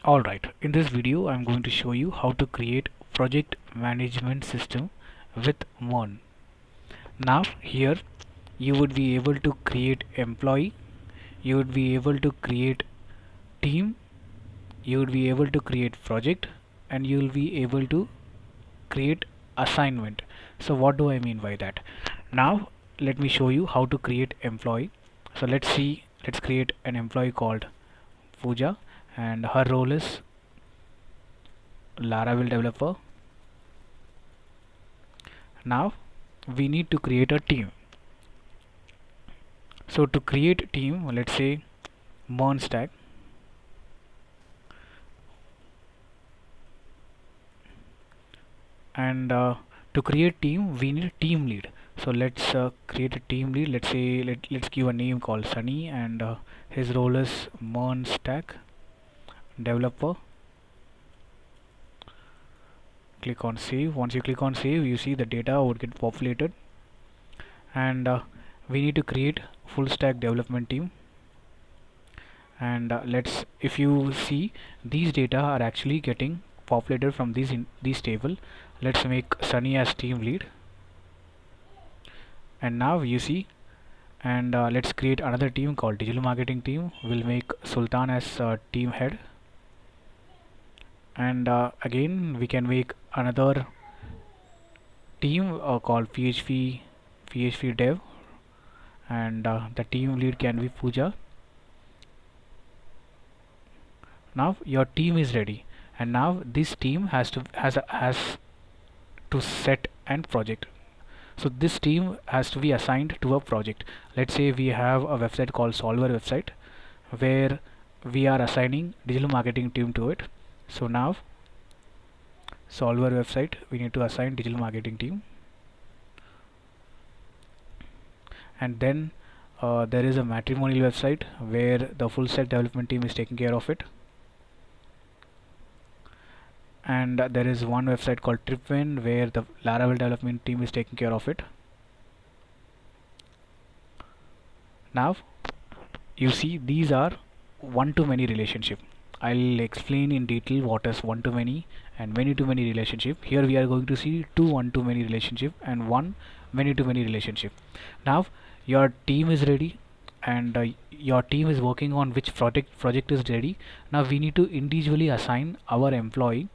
Alright, in this video I'm going to show you how to create project management system with MERN. Now here you would be able to create employee, you would be able to create team, you would be able to create project, and you will be able to create assignment. So what do I mean by that? Now let me show you how to create employee. So let's create an employee called Pooja, and her role is Laravel developer. Now we need to create a team. So to create a team, let's say MERN stack, and to create team we need a team lead. So let's create a team lead. Let's say let's give a name called Sunny, and his role is MERN stack developer. Click on save. Once you click on save, you see the data would get populated, and we need to create full stack development team. And if you see, these data are actually getting populated from these table. Let's make Sunny as team lead, and now you see, and let's create another team called digital marketing team. We'll make Sultan as team head, and again we can make another team called PHP dev, and the team lead can be Pooja. Now your team is ready, and now this team has to set and project. So this team has to be assigned to a project. Let's say we have a website called Solver website, where we are assigning digital marketing team to it. So now Solver website, we need to assign digital marketing team, and then there is a matrimonial website where the full stack development team is taking care of it, and there is one website called TripWin where the Laravel development team is taking care of it. Now you see, these are one-to-many relationship. I'll explain in detail what is one-to-many and many-to-many relationship. Here we are going to see two one-to-many relationship and one many-to-many relationship. Now your team is ready, and your team is working on which project is ready. Now we need to individually assign our employee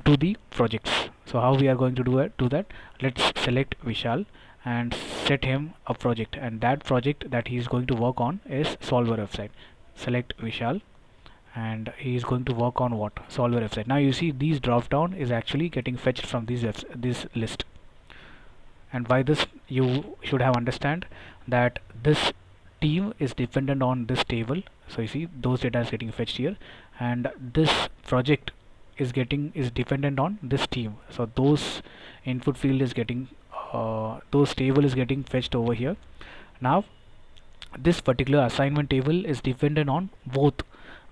to the projects. So how we are going to do that? Let's select Vishal and set him a project, and that project that he is going to work on is Solver website. Select Vishal, and he is going to work on what? Solver website. Now you see, these drop down is actually getting fetched from this list, and by this you should have understand that this team is dependent on this table. So you see, those data is getting fetched here, and this project is dependent on this team. So those input field is getting those table is getting fetched over here. Now this particular assignment table is dependent on both,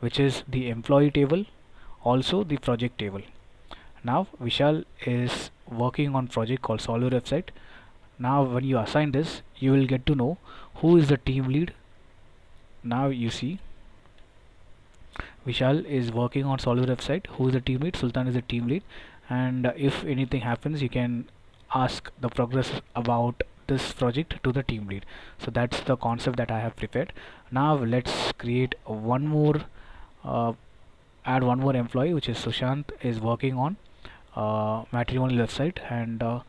which is the employee table, also the project table. Now Vishal is working on project called Solver website. Now when you assign this, you will get to know who is the team lead. Now you see, Vishal is working on Solver website. Who is the team lead? Sultan is the team lead, and if anything happens, you can ask the progress about this project to the team lead. So that's the concept that I have prepared. Now let's create one more add one more employee, which is Sushant, is working on matrimonial website, and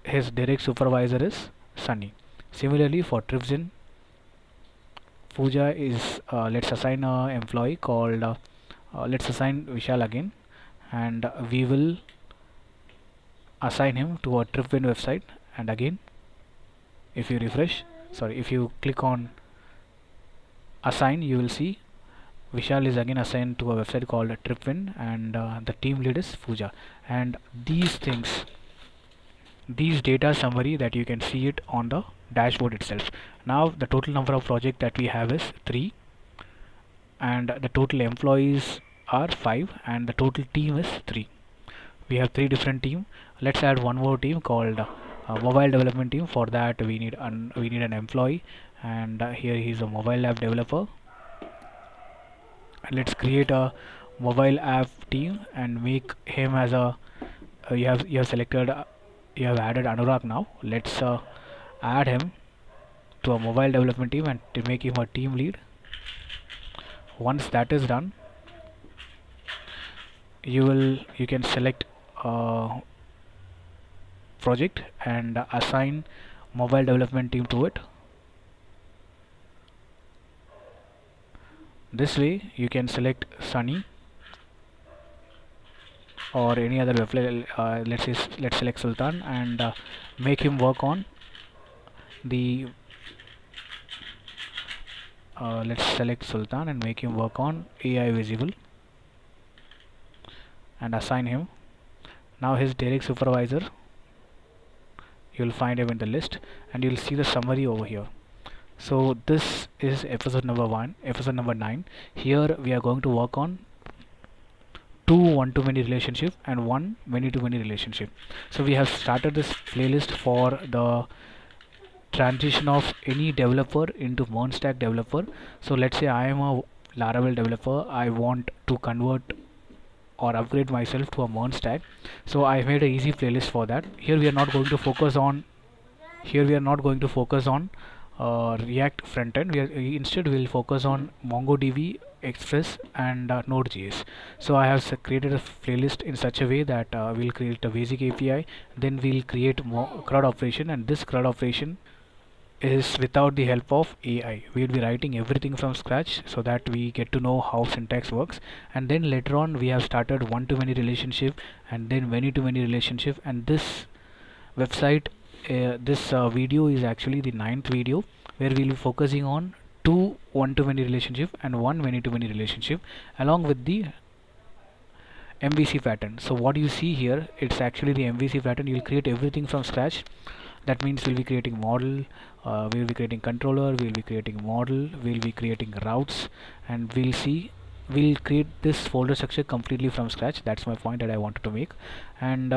his direct supervisor is Sunny. Similarly for Tripsin, Pooja is let's assign a employee called let's assign Vishal again, and we will assign him to a TripWin website. And again, if you if you click on assign, you will see Vishal is again assigned to a website called TripWin, and the team lead is Pooja. And these things, these data summary, that you can see it on the dashboard itself. Now the total number of projects that we have is 3, and the total employees are 5, and the total team is 3. We have 3 different team. Let's add one more team called mobile development team. For that we need an employee, and here he is a mobile app developer. And let's create a mobile app team and make him as a you have selected you have added Anurag. Now let's add him to a mobile development team and to make him a team lead. Once that is done, you can select project and assign mobile development team to it. This way you can select Sunny or any other let's select Sultan and make him work on the let's select Sultan and make him work on AI visible and assign him. Now his direct supervisor, you'll find him in the list and you'll see the summary over here. So this is episode number 1, episode number 9. Here we are going to work on 2 one-to-many relationship and 1 many-to-many relationship. So we have started this playlist for the transition of any developer into MERN stack developer. So let's say I am a Laravel developer. I want to convert or upgrade myself to a MERN stack. So I made an easy playlist for that. Here we are not going to focus on React frontend. Instead we'll focus on MongoDB, Express and Node.js. So I have created a playlist in such a way that we'll create a basic API, then we'll create CRUD operation, and this CRUD operation is without the help of AI. We'll be writing everything from scratch so that we get to know how syntax works, and then later on we have started one-to-many relationship and then many-to-many relationship, and this website this video is actually the 9th video where we'll be focusing on 2 one-to-many relationship and 1 many-to-many relationship along with the MVC pattern. So what you see here, it's actually the MVC pattern. You'll create everything from scratch. That means we'll be creating model, we'll be creating controller, we'll be creating model, we'll be creating routes, and we'll create this folder structure completely from scratch. That's my point that I wanted to make. And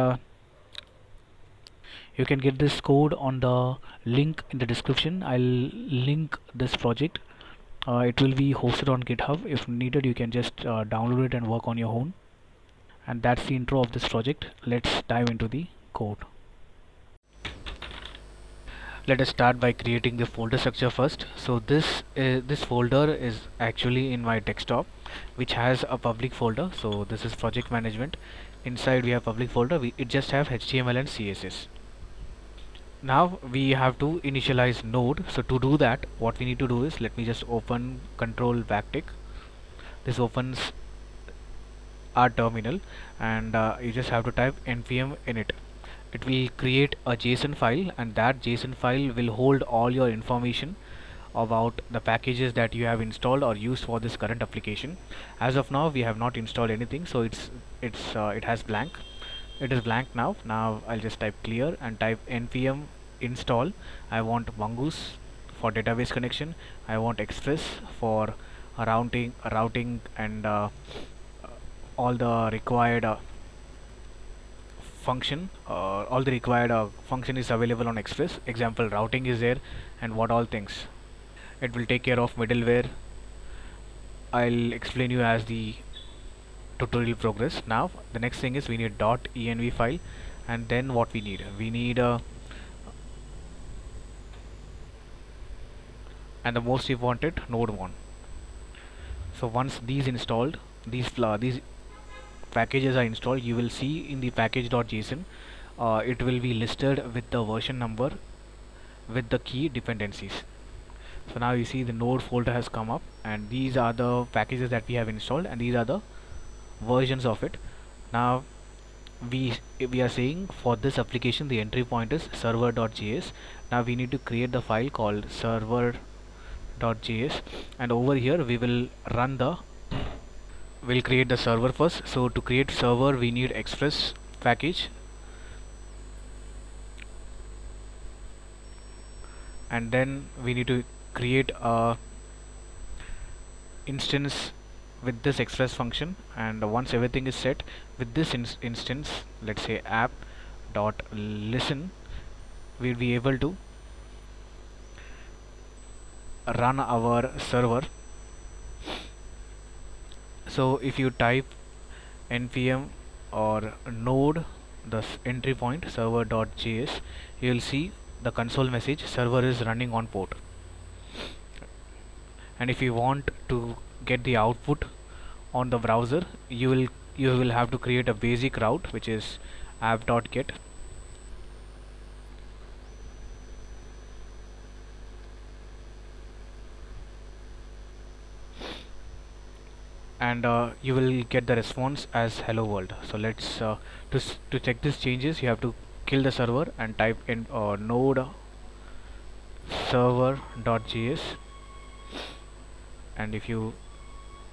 you can get this code on the link in the description. I'll link this project. It will be hosted on GitHub. If needed, you can just download it and work on your own. And that's the intro of this project. Let's dive into the code. Let us start by creating the folder structure first. So this folder is actually in my desktop, which has a public folder. So this is project management. Inside we have public folder. It just have HTML and CSS. Now we have to initialize node. So to do that, what we need to do is, let me just open control backtick. This opens our terminal, and you just have to type npm init. It will create a JSON file, and that JSON file will hold all your information about the packages that you have installed or used for this current application. As of now we have not installed anything, so it has blank. It is blank now. Now I'll just type clear and type npm install. I want Mongoose for database connection. I want Express for routing and all the required function. All the required function is available on Express. Example, routing is there, and what all things. It will take care of middleware. I'll explain you as the tutorial progress. Now the next thing is we need .env file, and then what we need and the most important, node 1. So once these installed, these packages are installed, you will see in the package.json it will be listed with the version number with the key dependencies. So now you see the node folder has come up, and these are the packages that we have installed, and these are the versions of it. Now we are saying for this application the entry point is server.js. Now we need to create the file called server.js, and over here we will we'll create the server first. So to create server we need Express package, and then we need to create a instance with this Express function. And once everything is set with this instance, let's say app.listen, we'll be able to run our server. So if you type npm or node the entry point server.js, you will see the console message server is running on port. And if you want to get the output on the browser, you will have to create a basic route, which is app.get, and you will get the response as hello world. So let's to check these changes, you have to kill the server and type in node server.js, and if you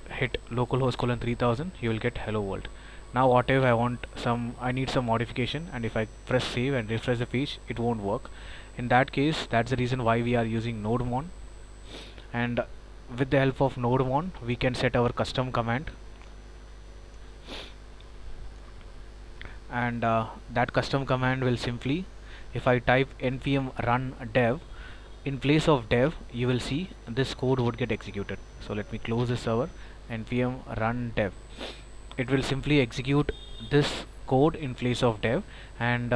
hit localhost colon 3000, you will get hello world. Now what if I need some modification, and if I press save and refresh the page, it won't work. In that case, that's the reason why we are using nodemon, and with the help of nodemon we can set our custom command, and that custom command will simply, if I type npm run dev, in place of dev you will see this code would get executed. So let me close the server, npm run dev, it will simply execute this code in place of dev. And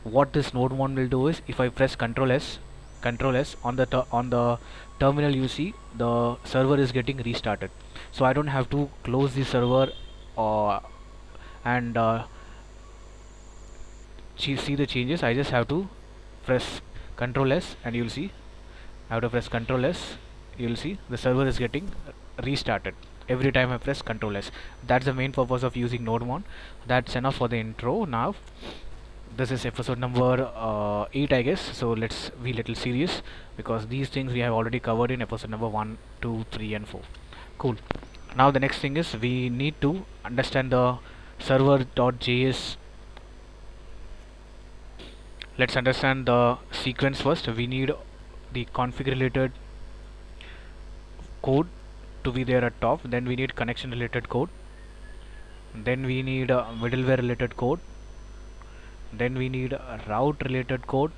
what this nodemon will do is, if I press Ctrl S on the terminal, you see the server is getting restarted. So I don't have to close the server and see the changes. I just have to press Ctrl S, and you'll see I have to press Ctrl S, you'll see the server is getting restarted every time I press Ctrl S. That's the main purpose of using nodemon. That's enough for the intro. Now this is episode number 8, I guess, so let's be little serious, because these things we have already covered in episode number 1, 2, 3 and 4. Cool. Now the next thing is, we need to understand the server.js. Let's understand the sequence first. We need the config related code to be there at top, then we need connection related code, then we need middleware related code, then we need route related code,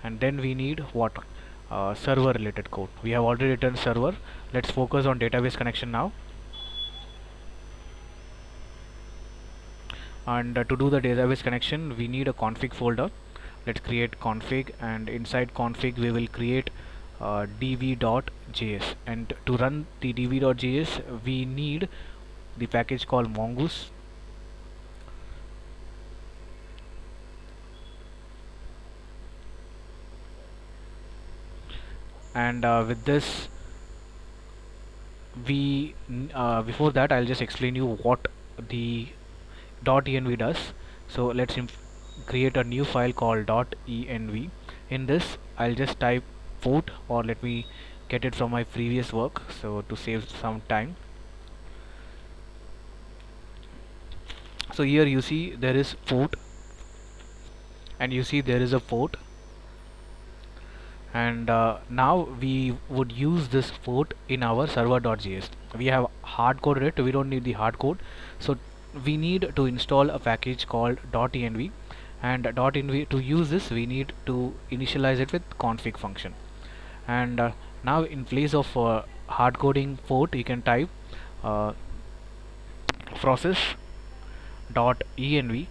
and then we need what, server related code. We have already written server. Let's focus on database connection now. And to do the database connection, we need a config folder. Let's create config, and inside config we will create dv.js, and to run the dv.js we need the package called Mongoose. And with this we before that I'll just explain you what the .env does. So let's create a new file called .env. In this I'll just type port, or let me get it from my previous work, so to save some time. So here you see there is port, and you see there is a port, and now we would use this port in our server.js. We have hard coded it, we don't need the hard code, so we need to install a package called .env, and .env, to use this we need to initialize it with config function. And now in place of hard coding port, you can type process.env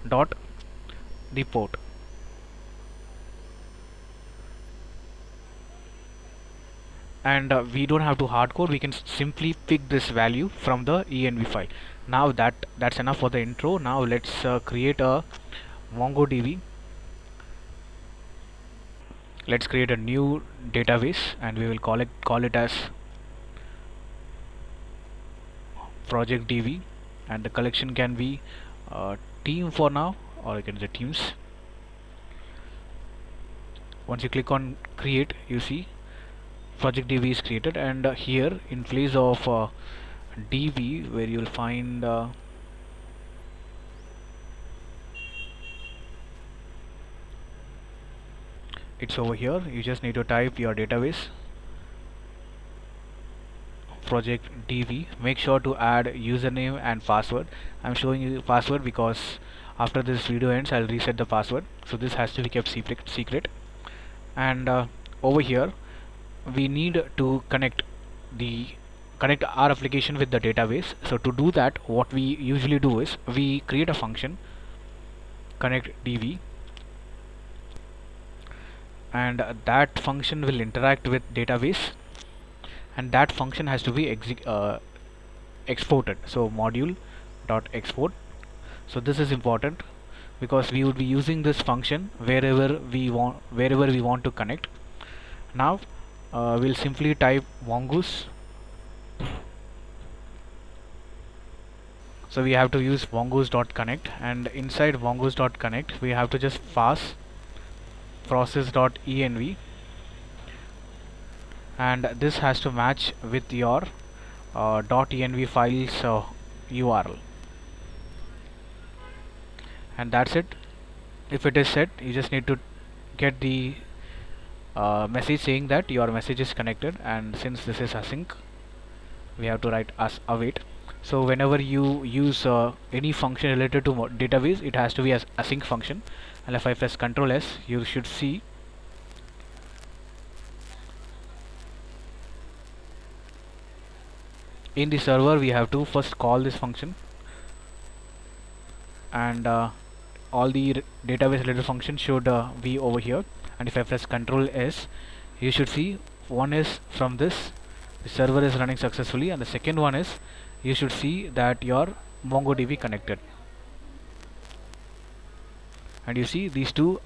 dot the port, and we don't have to hard code, we can simply pick this value from the env file. Now that's enough for the intro. Now let's create a MongoDB. Let's create a new database, and we will call it as project db, and the collection can be team for now, or you can say teams. Once you click on create, you see project db is created, and here in place of db, where you will find it's over here, you just need to type your database project db. Make sure to add username and password. I'm showing you the password because after this video ends I'll reset the password, so this has to be kept secret. And over here we need to connect the connect our application with the database. So to do that, what we usually do is we create a function connect db, and that function will interact with database, and that function has to be exported. So module dot export. So this is important because we would be using this function wherever we want to connect. Now we'll simply type mongoose. So we have to use mongoose.connect, and inside mongoose.connect we have to just pass process.env, and this has to match with your .env files URL, and that's it. If it is set, you just need to get the message saying that your message is connected, and since this is async, we have to write as await. So whenever you use any function related to database, it has to be as async function. And if I press Ctrl S, you should see in the server we have to first call this function, and all the database related functions should be over here. And if I press Ctrl S, you should see one is from this, the server is running successfully, and the second one is you should see that your MongoDB connected, and you see these two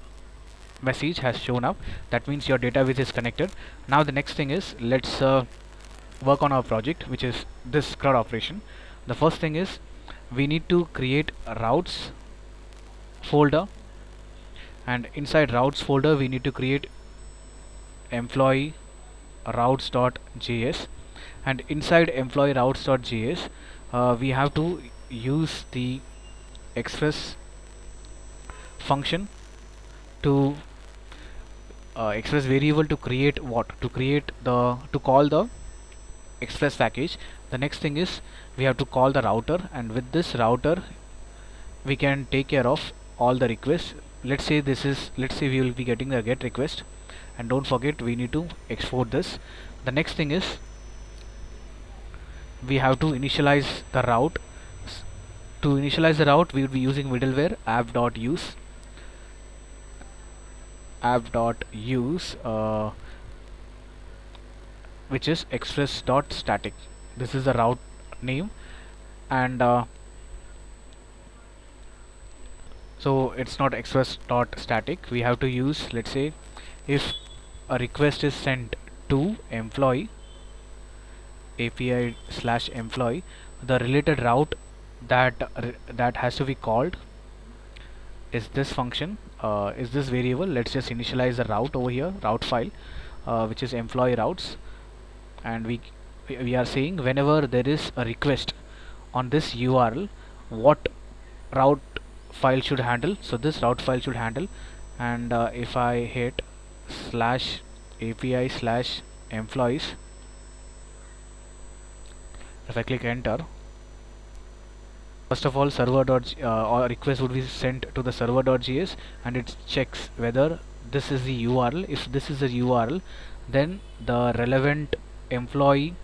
message has shown up. That means your database is connected. Now the next thing is, let's work on our project, which is this CRUD operation. The first thing is we need to create a routes folder, and inside routes folder we need to create employee routes.js, and inside employee routes.js we have to use the express function to express variable to create to call the express package. The next thing is we have to call the router, and with this router we can take care of all the requests. Let's say we will be getting a get request, and don't forget we need to export this. The next thing is we have to initialize the route. To initialize the route, we will be using middleware app.use which is express.static. This is the route name, and so it's not express.static. We have to use, let's say if a request is sent to employee API/employee, the related route that has to be called is this function, is this variable. Let's just initialize the route over here, route file, which is employee routes, and we are saying whenever there is a request on this URL, what route file should handle. So this route file should handle, and if I hit /API/employees, if I click enter, first of all or request would be sent to the server.js, and it checks whether this is the URL. If this is the URL, then the relevant employee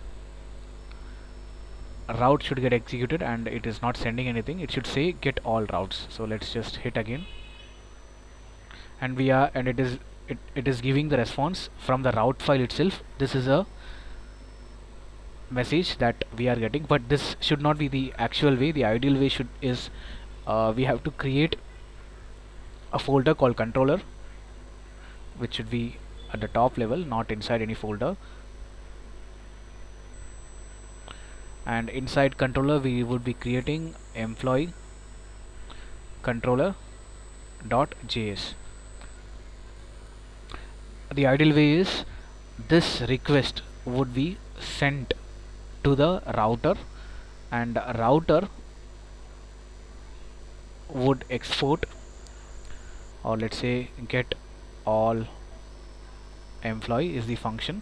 route should get executed, and it is not sending anything. It should say get all routes. So let's just hit again, and it is giving the response from the route file itself. This is a message that we are getting, but this should not be the actual way. The ideal way is we have to create a folder called controller, which should be at the top level, not inside any folder. And inside controller we would be creating employee controller.js. The ideal way is this request would be sent to the router, and router would export, or let's say get all employee is the function.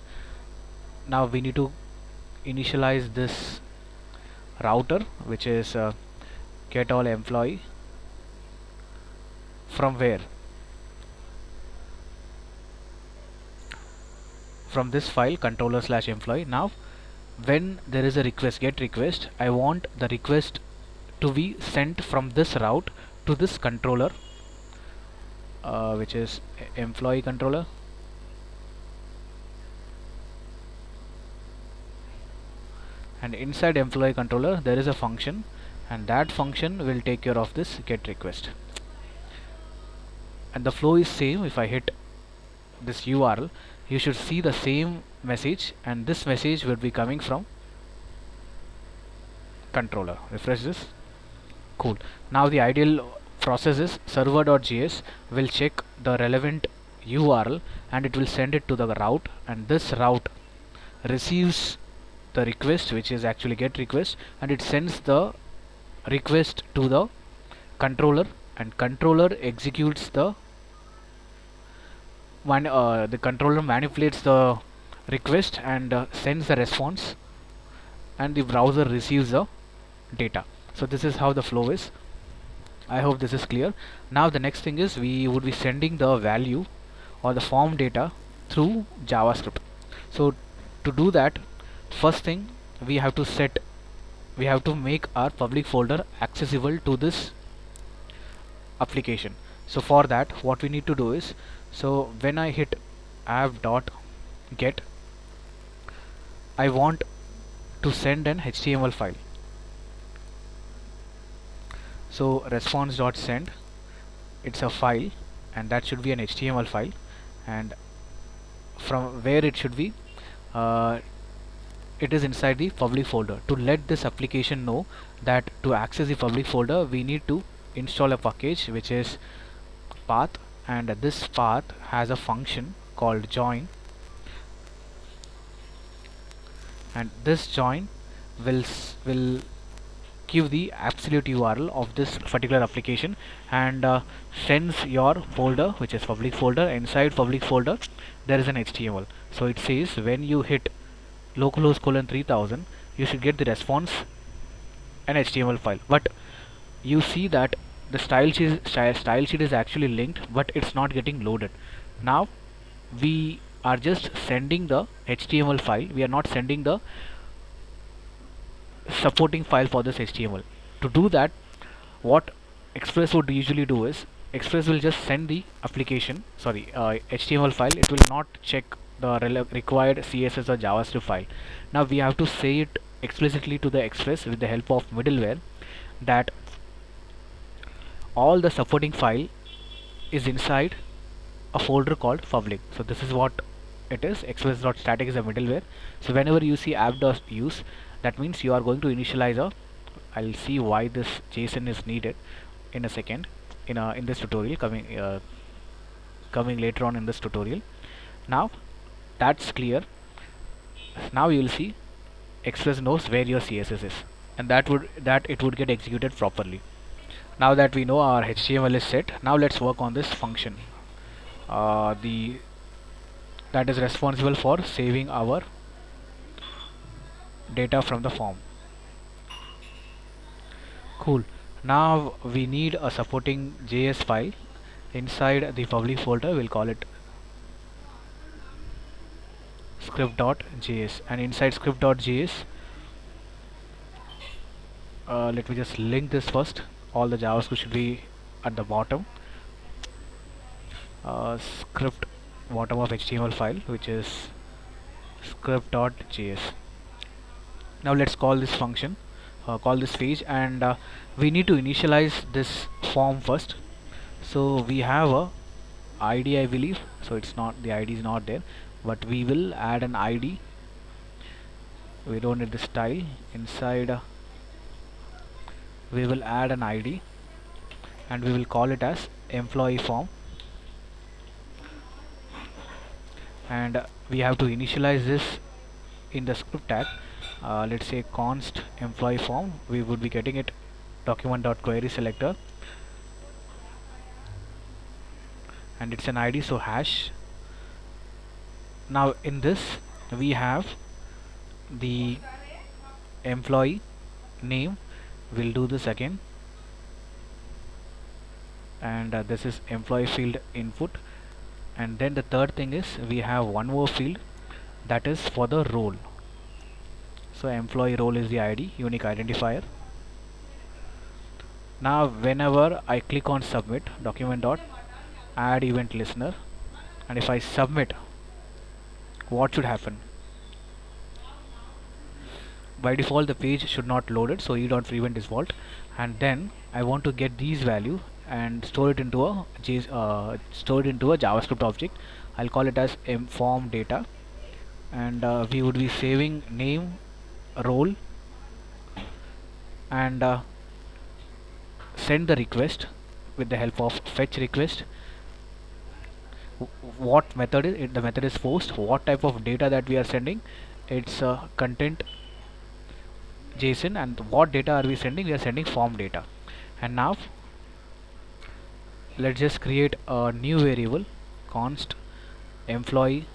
Now we need to initialize this router, which is get all employee, from where? From this file controller/employee. Now when there is a request, get request, I want the request to be sent from this route to this controller, which is employee controller. And inside employee controller there is a function, and that function will take care of this get request. And the flow is same. If I hit this URL, you should see the same message, and this message will be coming from controller. Refresh this. Cool. Now the ideal process is server.js will check the relevant URL and it will send it to the route, and this route receives the request, which is actually get request, and it sends the request to the controller, and controller executes the controller manipulates the request and sends the response, and the browser receives the data. So this is how the flow is. I hope this is clear. Now the next thing is we would be sending the value or the form data through JavaScript. So to do that, first thing we have to make our public folder accessible to this application. So for that, what we need to do is, so when I hit app.get, I want to send an HTML file. So response.send, it's a file, and that should be an HTML file, and from where it should be, it is inside the public folder. To let this application know that to access the public folder, we need to install a package which is path, and this path has a function called join, and this join will give the absolute URL of this particular application, and sends your folder, which is public folder. Inside public folder there is an HTML. So it says when you hit localhost :3000, you should get the response an HTML file, but you see that the style sheet is actually linked, but it's not getting loaded. Now we are just sending the HTML file, we are not sending the supporting file for this HTML. To do that, what Express would usually do is, Express will just send the application, HTML file. It will not check the required CSS or JavaScript file. Now we have to say it explicitly to the Express with the help of middleware that all the supporting file is inside a folder called public. So this is what it is. Express.static is a middleware. So whenever you see app.use, that means you are going to initialize a, I'll see why this JSON is needed in a second, in this tutorial coming later on in this tutorial. Now that's clear. Now you will see Express knows where your CSS is, and that it would get executed properly. Now that we know our HTML is set, now let's work on this function that is responsible for saving our data from the form. Cool. Now we need a supporting JS file inside the public folder. We'll call it script.js, and inside script.js, let me just link this first. All the JavaScript should be at the bottom. Script bottom of HTML file, which is script.js. Now let's call this function, call this page, and we need to initialize this form first. So we have a ID, I believe. So it's not, the ID is not there, but we will add an ID. We don't need the style. Inside we will add an ID, and we will call it as employee form, and we have to initialize this in the script tag. Let's say const employee form. We would be getting it document.query selector, and it's an ID, so hash. Now in this we have the employee name. We'll do this again, and this is employee field input, and then the third thing is we have one more field that is for the role. So employee role is the ID, unique identifier. Now whenever I click on submit, document dot add event listener, and if I submit, what should happen? By default the page should not load it, so e.prevent default, and then I want to get these value and store it into a JavaScript object. I'll call it as form data, and we would be saving name, role, and send the request with the help of fetch request. What method is it? The method is post. What type of data that we are sending? It's content JSON, and what data are we sending? We are sending form data. And now let's just create a new variable, const employee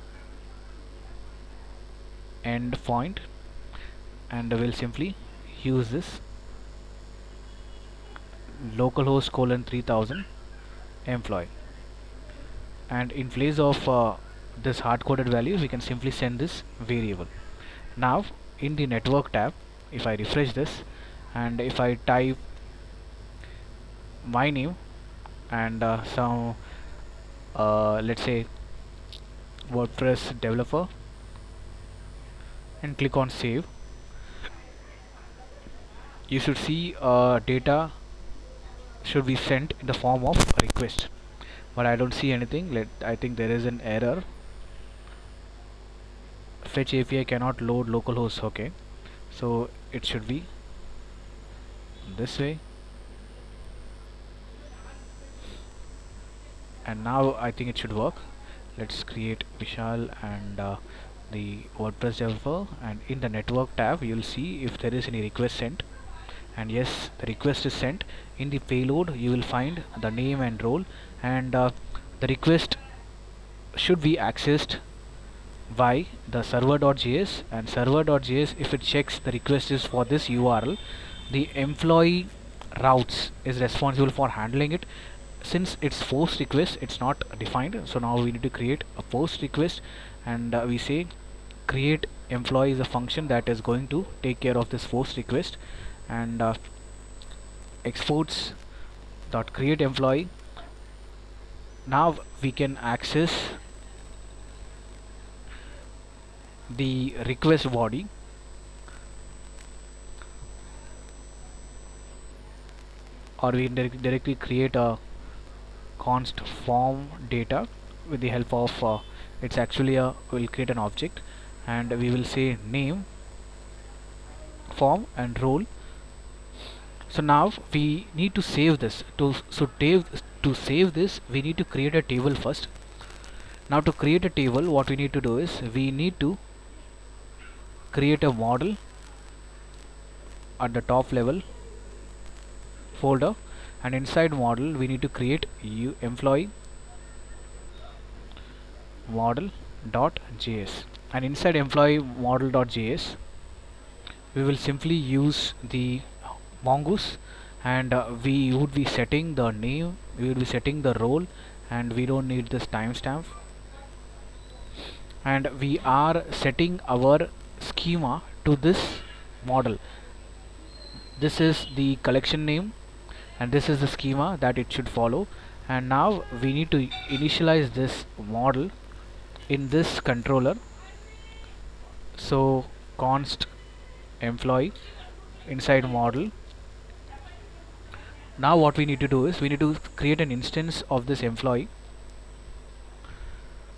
endpoint, and we'll simply use this localhost :3000 employee, and in place of this hard-coded value we can simply send this variable. Now in the network tab, if I refresh this and if I type my name and some let's say WordPress developer and click on save, you should see data should be sent in the form of a request, but I don't see anything. I think there is an error. Fetch API cannot load localhost. Okay, so it should be this way, and now I think it should work. Let's create Vishal and the WordPress developer, and in the network tab you'll see if there is any request sent, and yes, the request is sent. In the payload you will find the name and role, and the request should be accessed by the server.js, and server.js, if it checks the request is for this URL, the employee routes is responsible for handling it. Since it's post request, it's not defined, so now we need to create a post request, and we say create employee is a function that is going to take care of this post request, and exports dot create employee. Now we can access the request body, or we directly create a const form data with the help of it's actually we'll create an object, and we will say name, form, and role. So now we need to save this. To save this, we need to create a table first. Now to create a table, what we need to do is we need to create a model at the top level folder, and inside model we need to create employee model.js, and inside employee model.js we will simply use the Mongoose, and we would be setting the name, we will be setting the role, and we don't need this timestamp, and we are setting our schema to this model. This is the collection name, and this is the schema that it should follow, and now we need to initialize this model in this controller. So const employee inside model. Now what we need to do is we need to create an instance of this employee.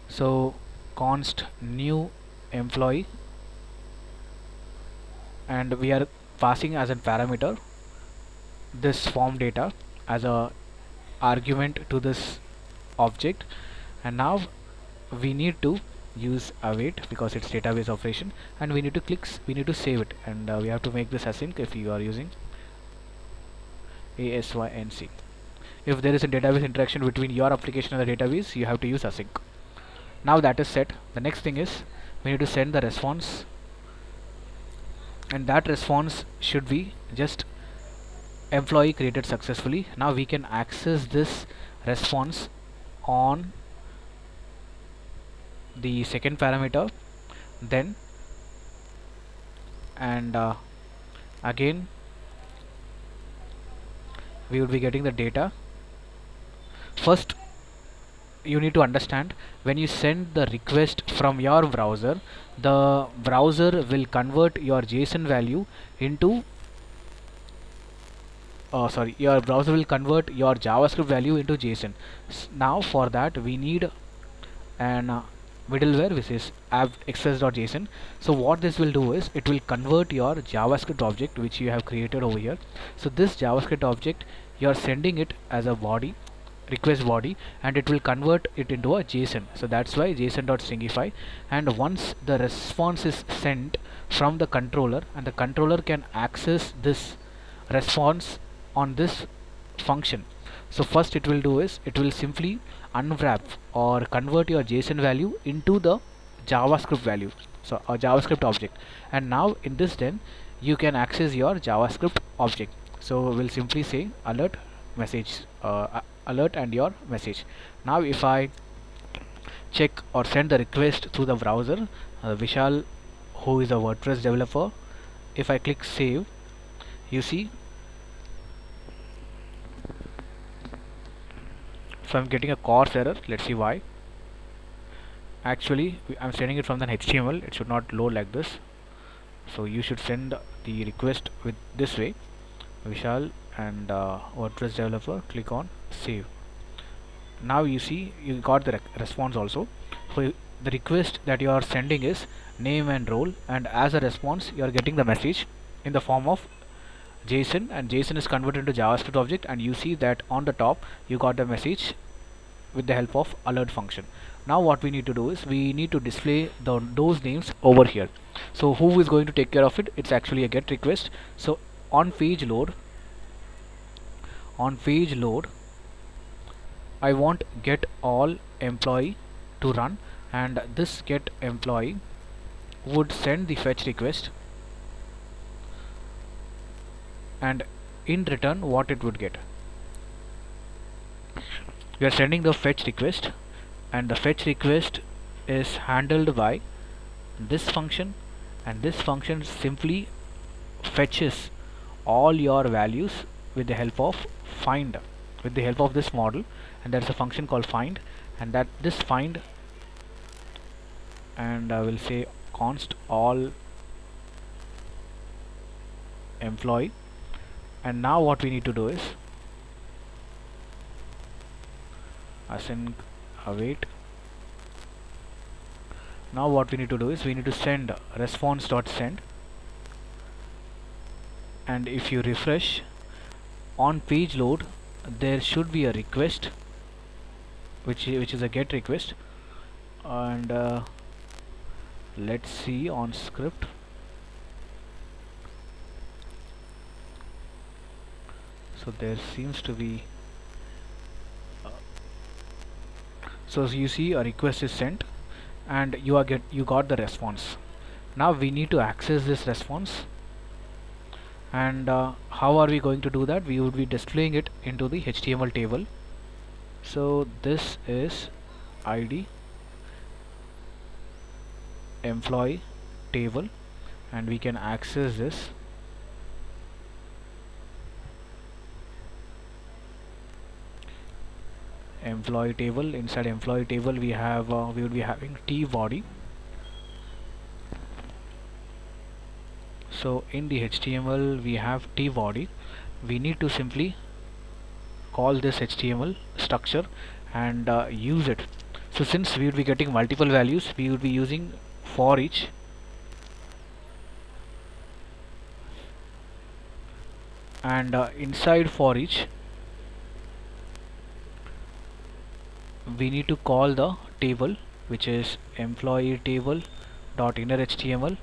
So const new employee, and we are passing as a parameter this form data as a argument to this object, and now we need to use await because it's database operation, and we need to save it, and we have to make this async if you are using async. If there is a database interaction between your application and the database, you have to use async. Now that is set, the next thing is we need to send the response, and that response should be just employee created successfully. Now we can access this response on the second parameter, then and again we will be getting the data. First, you need to understand, when you send the request from your browser, the browser will convert your JSON value into your browser will convert your JavaScript value into JSON. Now for that we need an middleware which is app.express.json. So what this will do is it will convert your JavaScript object which you have created over here. So this JavaScript object, you are sending it as a body, request body, and it will convert it into a JSON. So that's why json.stringify. And once the response is sent from the controller, and the controller can access this response on this function. So first it will do is it will simply unwrap or convert your JSON value into the JavaScript value, so a JavaScript object. And now in this, then you can access your JavaScript object. So we'll simply say alert message, alert and your message. Now if I check or send the request through the browser, Vishal, who is a WordPress developer, if I click save, you see, so I'm getting a course error. Let's see why. Actually I'm sending it from the HTML, it should not load like this. So you should send the request with this way, Vishal and WordPress developer, click on save. Now you see you got the response also. So the request that you are sending is name and role, and as a response you are getting the message in the form of JSON, and JSON is converted into JavaScript object, and you see that on the top you got the message with the help of alert function. Now what we need to do is we need to display those names over here. So who is going to take care of it? It's actually a get request. So on page load, I want get all employee to run, and this get employee would send the fetch request, and in return what it would get, we are sending the fetch request, and the fetch request is handled by this function, and this function simply fetches all your values with the help of find, with the help of this model, and there's a function called find, and that this find, and I will say const all employee. And now what we need to do is async await. Now what we need to do is we need to send response.send, and if you refresh on page load, there should be a request which is a get request, and let's see on script. So there seems to be so you see a request is sent, and you got the response. Now we need to access this response, and how are we going to do that? We would be displaying it into the HTML table. So this is ID employee table, and we can access this. Employee table, inside employee table we have we would be having T body. So in the HTML we have T body. We need to simply call this HTML structure and use it. So since we would be getting multiple values, we would be using for each, and inside for each we need to call the table, which is employee table dot inner HTML,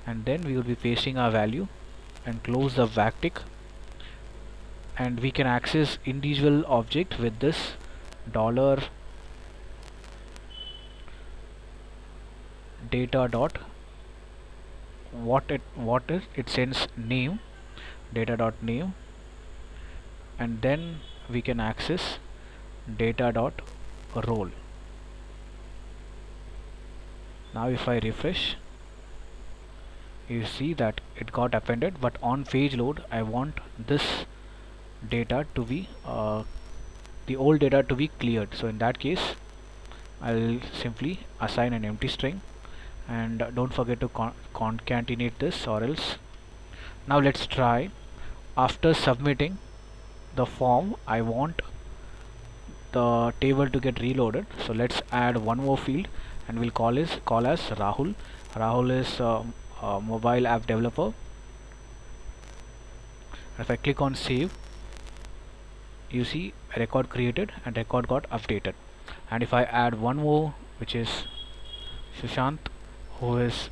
and then we will be pasting our value and close the backtick, and we can access individual object with this dollar data dot what is it sends name, data dot name, and then we can access data dot role. Now if I refresh, you see that it got appended, but on page load I want this data to be the old data to be cleared. So in that case I'll simply assign an empty string, and don't forget to concatenate this, or else. Now let's try. After submitting the form, I want the table to get reloaded, so let's add one more field, and we'll call as Rahul. Rahul is a mobile app developer. If I click on save, you see a record created and record got updated. And if I add one more, which is Sushant, who is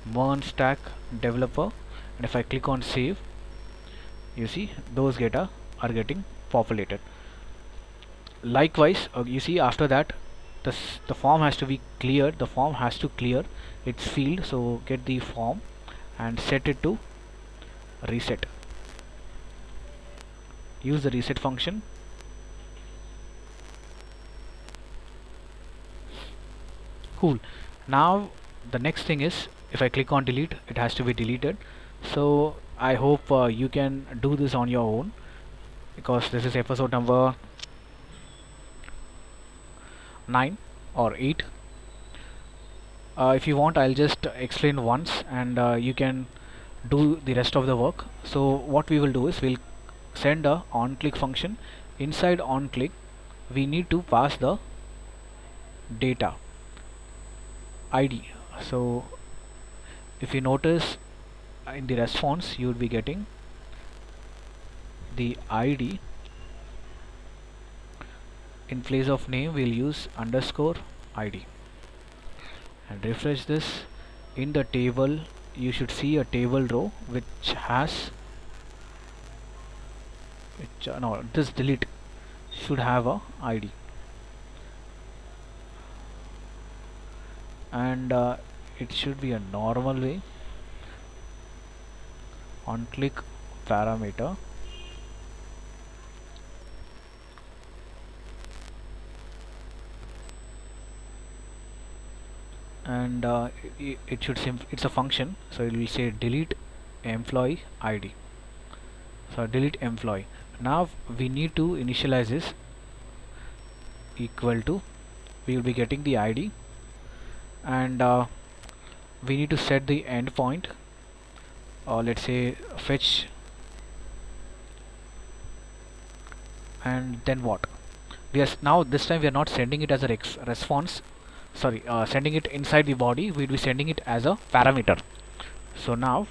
MERN stack developer, and if I click on save, you see those data are getting populated. Likewise, you see after that the form has to be cleared. The form has to clear its field, so get the form and set it to reset. Use the reset function. Cool. Now the next thing is, if I click on delete, it has to be deleted. So I hope you can do this on your own, because this is episode number 9 or 8. If you want, I'll just explain once, and you can do the rest of the work. So what we will do is, we'll send a onClick function. Inside onClick, we need to pass the data ID. So if you notice, in the response you would be getting the ID. In place of name, we'll use underscore ID, and refresh this. In the table, you should see a table row which has this delete should have a ID, and it should be a normal way. On click parameter, and it should it's a function, so it will say delete employee ID. So delete employee. Now we need to initialize this equal to, we will be getting the ID, and we need to set the endpoint, or let's say fetch, and then what? We are now, this time we are not sending it as a response, sorry, sending it inside the body. We'll be sending it as a parameter. So now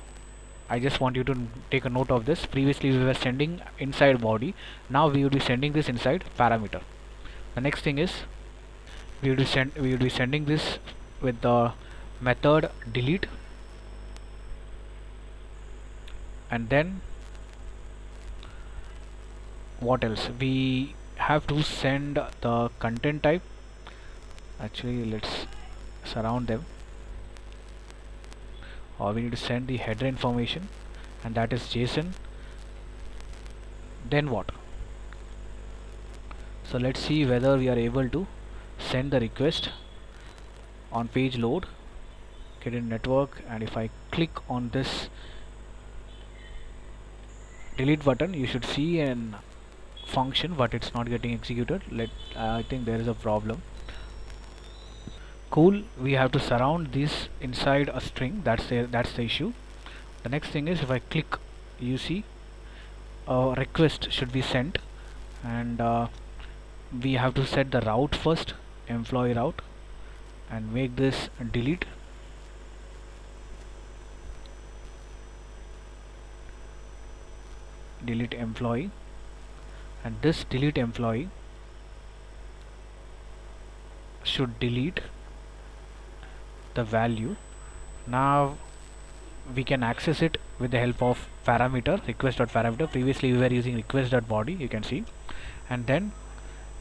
I just want you to take a note of this. Previously we were sending inside body, now we will be sending this inside parameter. The next thing is, we will be sending this with the method delete, and then what else? We have to send the content type. Actually, let's surround them, or we need to send the header information, and that is JSON. Then what? So let's see whether we are able to send the request on page load, get in network, and if I click on this delete button, you should see an function, but it's not getting executed. I think there is a problem. Cool, we have to surround this inside a string. That's the issue. The next thing is, if I click, you see a request should be sent, and we have to set the route first, employee route, and make this delete. Delete employee, and this delete employee should delete the value. Now we can access it with the help of parameter, request.parameter. Previously we were using request.body, you can see, and then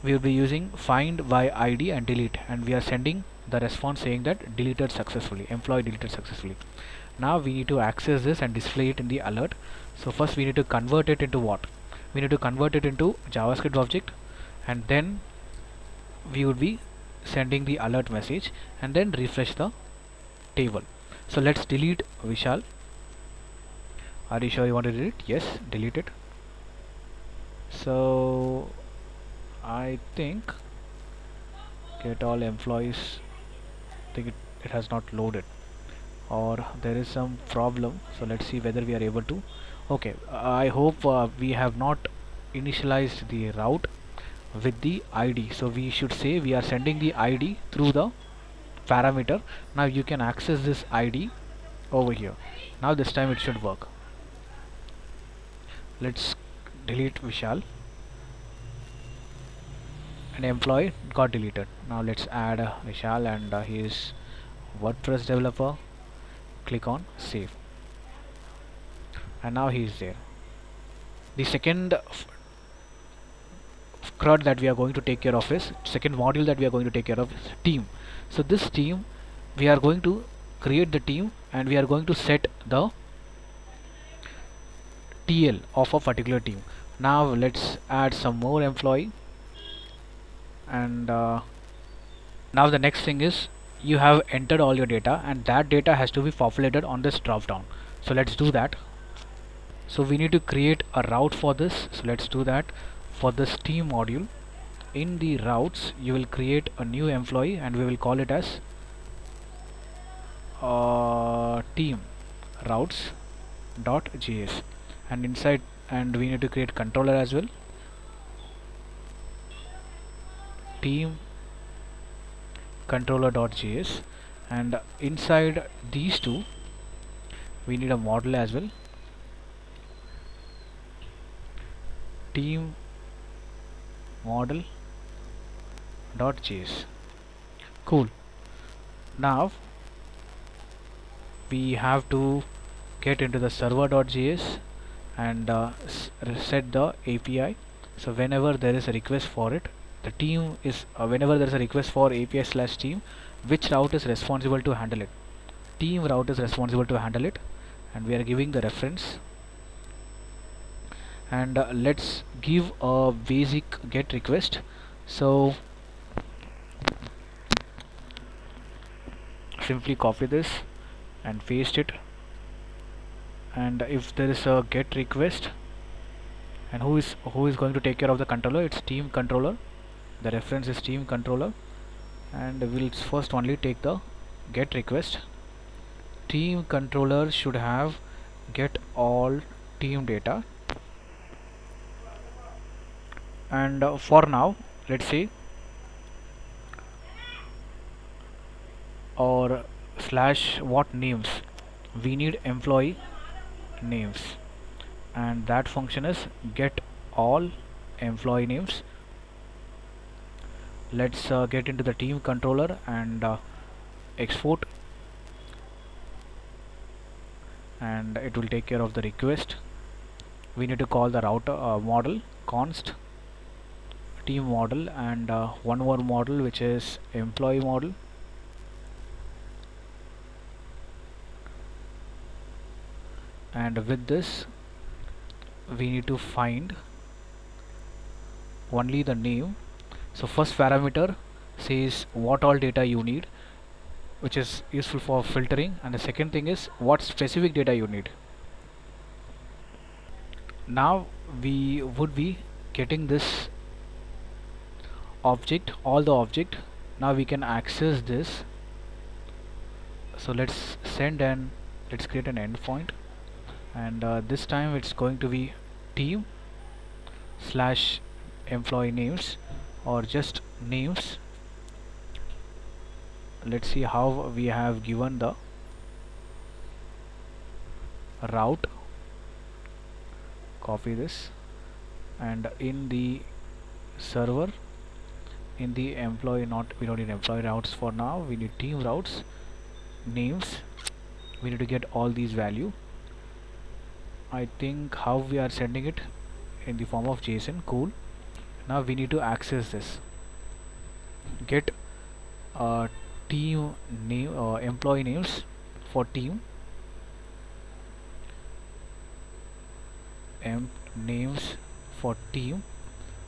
we will be using find by ID and delete, and we are sending the response saying that deleted successfully, employee deleted successfully. Now we need to access this and display it in the alert. So first we need to convert it into what? We need to convert it into JavaScript object, and then we would be sending the alert message, and then refresh the table. So let's delete Vishal. Are you sure you want to delete? Yes, delete it. So I think get all employees. I think it has not loaded, or there is some problem. So let's see whether we are able to. Okay, I hope we have not initialized the route with the ID. So we should say we are sending the ID through the parameter. Now you can access this ID over here. Now this time it should work. Let's delete Vishal. An employee got deleted. Now let's add Vishal, and he is WordPress developer. Click on save, and now he is there. The second CRUD that we are going to take care of is second module that we are going to take care of is team. So this team, we are going to create the team, and we are going to set the TL of a particular team. Now let's add some more employee, and now the next thing is you have entered all your data, and that data has to be populated on this drop down. So let's do that. So we need to create a route for this. So let's do that. For this team module, in the routes you will create a new employee, and we will call it as team routes.js, and inside, and we need to create controller as well, team controller.js, and inside these two we need a model as well, team model.js. Cool. Now we have to get into the server.js and set the API. So whenever there is a request for it, the team is whenever there is a request for API/team, which route is responsible to handle it? Team route is responsible to handle it, and we are giving the reference. And let's give a basic get request. So simply copy this and paste it, and if there is a get request, and who is going to take care of the controller, it's team controller. The reference is team controller, and we'll first only take the get request. Team controller should have get all team data, and for now let's say or slash what names, we need employee names, and that function is get all employee names. Let's get into the team controller and export, and it will take care of the request. We need to call the router model const team model, and one more model which is employee model, and with this we need to find only the name. So first parameter says what all data you need, which is useful for filtering, and the second thing is what specific data you need. Now we would be getting this object, all the object. Now we can access this. So let's send, and let's create an endpoint, and this time it's going to be team slash employee names, or just names. Let's see how we have given the route. Copy this, and in the server, in the employee, we don't need employee routes for now, we need team routes names. We need to get all these value. I think how we are sending it in the form of JSON. Cool. Now we need to access this. Get team name, employee names for team, emp names for team.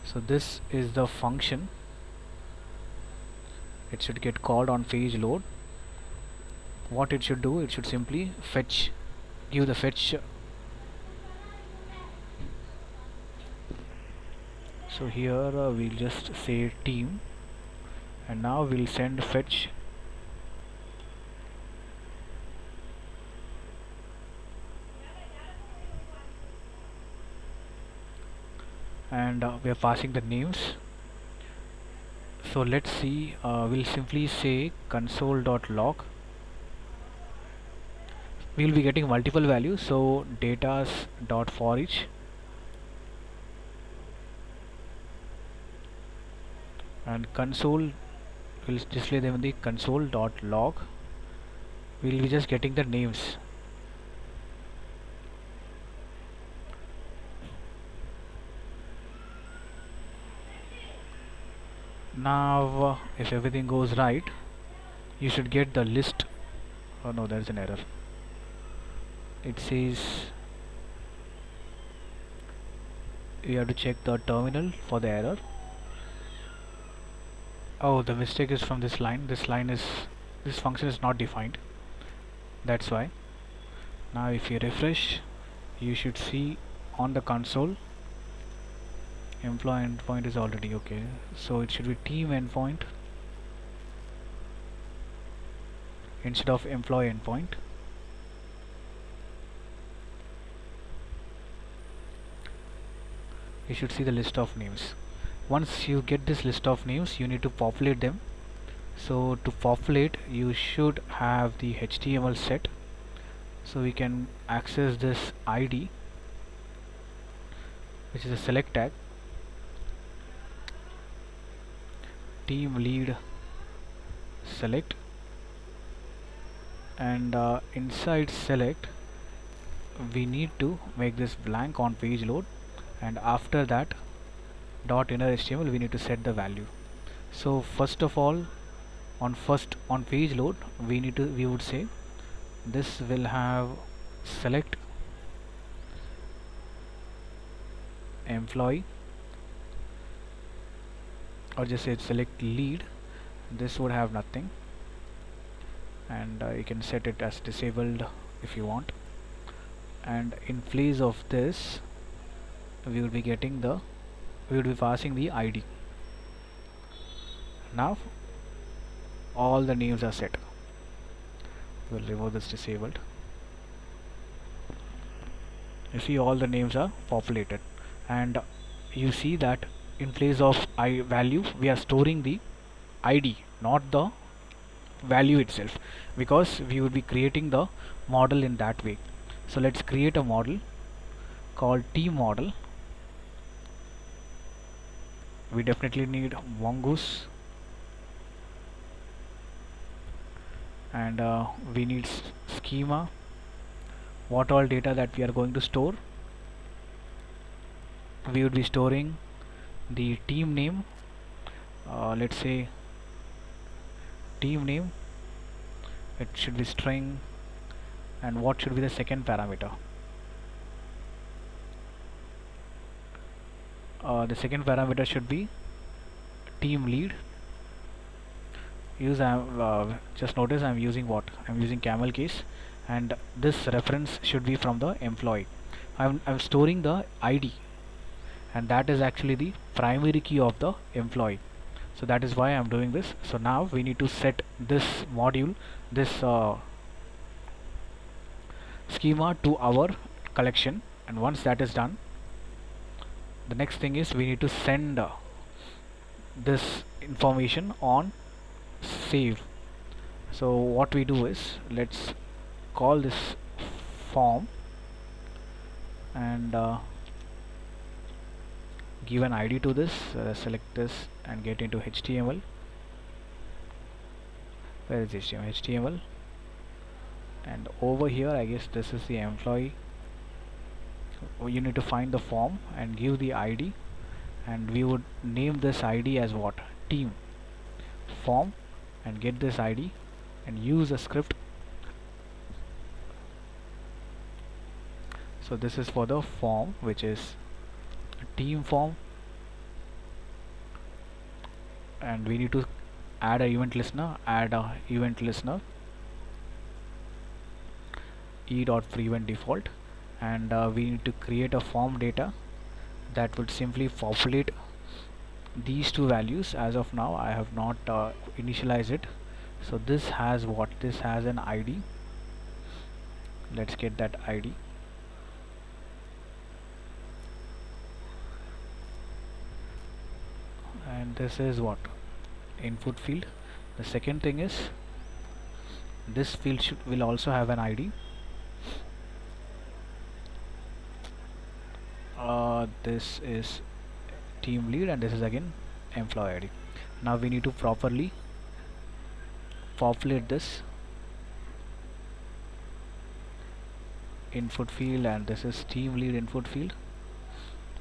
So this is the function. It should get called on page load. what it should do, it should simply fetch, give the fetch. So here we'll just say team, and now we'll send fetch and we are passing the names. So let's see, we'll simply say console.log. We'll be getting multiple values, so datas.forEach, and console will display them in the console.log. We'll be just getting the names. Now if everything goes right, you should get the list. Oh no, there's an error. It says you have to check the terminal for the error. Oh, the mistake is from this line. This function is not defined, that's why. Now if you refresh, you should see on the console employee endpoint is already okay, so it should be team endpoint instead of employee endpoint. You should see the list of names. Once you get this list of names, you need to populate them. So to populate, you should have the HTML set, so we can access this ID, which is a select tag, team lead select, and inside select we need to make this blank on page load, and after that dot inner HTML we need to set the value. So first of all, on page load we would say this will have select employee, or just say select lead. This would have nothing, and you can set it as disabled if you want, and in place of this we will be passing the ID. Now all the names are set. We'll remove this disabled. You see all the names are populated, and you see that in place of value we are storing the ID, not the value itself, because we will be creating the model in that way. So let's create a model called team model. We definitely need Mongoose, and we need schema, what all data that we are going to store. We would be storing the team name, let's say team name, it should be string, and what should be the second parameter. The second parameter should be team lead. Just notice I'm using camel case, and this reference should be from the employee. I'm storing the ID, and that is actually the primary key of the employee, so that is why I'm doing this. So now we need to set this module, this schema to our collection, and once that is done, the next thing is we need to send this information on save. So what we do is, let's call this form and give an ID to this, select this and get into HTML. Where is HTML? And over here I guess this is the employee. You need to find the form and give the ID, and we would name this ID as what? Team form, and get this ID and use a script. So this is for the form, which is a team form, and we need to add a event listener, e.prevent default, and we need to create a form data that would simply populate these two values. As of now I have not initialized it, so this has what, this has an ID. Let's get that ID. And this is what, input field. The second thing is this field will also have an ID. This is team lead, and this is again employee ID. Now we need to properly populate this input field, and this is team lead input field.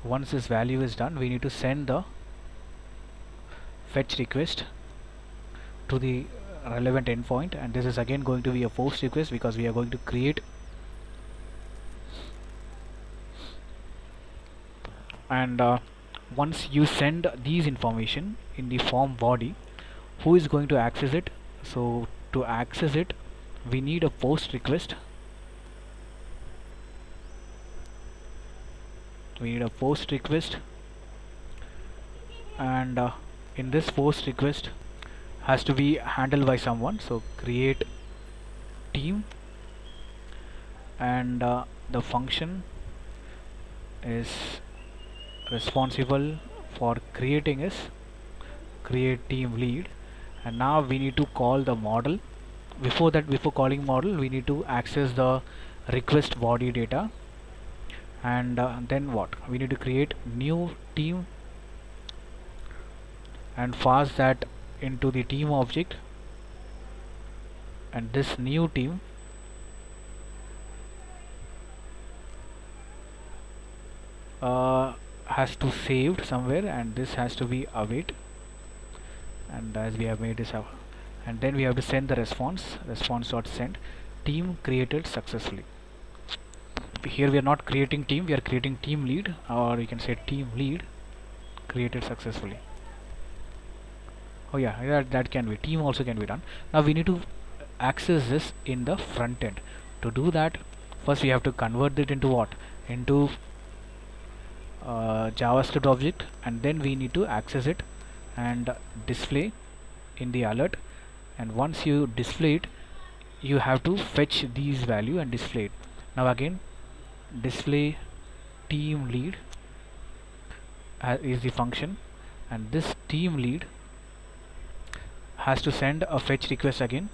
Once this value is done, we need to send the fetch request to the relevant endpoint, and this is again going to be a post request because we are going to create. And once you send these information in the form body, who is going to access it? So to access it, we need a post request. We need a post request, and in this post request has to be handled by someone. So create team, and the function is responsible for creating is create team lead. And now we need to call the model. Before that, before calling model, we need to access the request body data, and then what, we need to create new team and pass that into the team object. And this new team has to saved somewhere, and this has to be await, and as we have made this up, and then we have to send the response.send team created successfully. Here we are not creating team, we are creating team lead, or you can say team lead created successfully. Oh yeah, that can be, team also can be done. Now we need to access this in the front end. To do that, first we have to convert it into what, into JavaScript object, and then we need to access it and display in the alert. And once you display it, you have to fetch these value and display it. Now again, display team lead is the function, and this team lead has to send a fetch request again.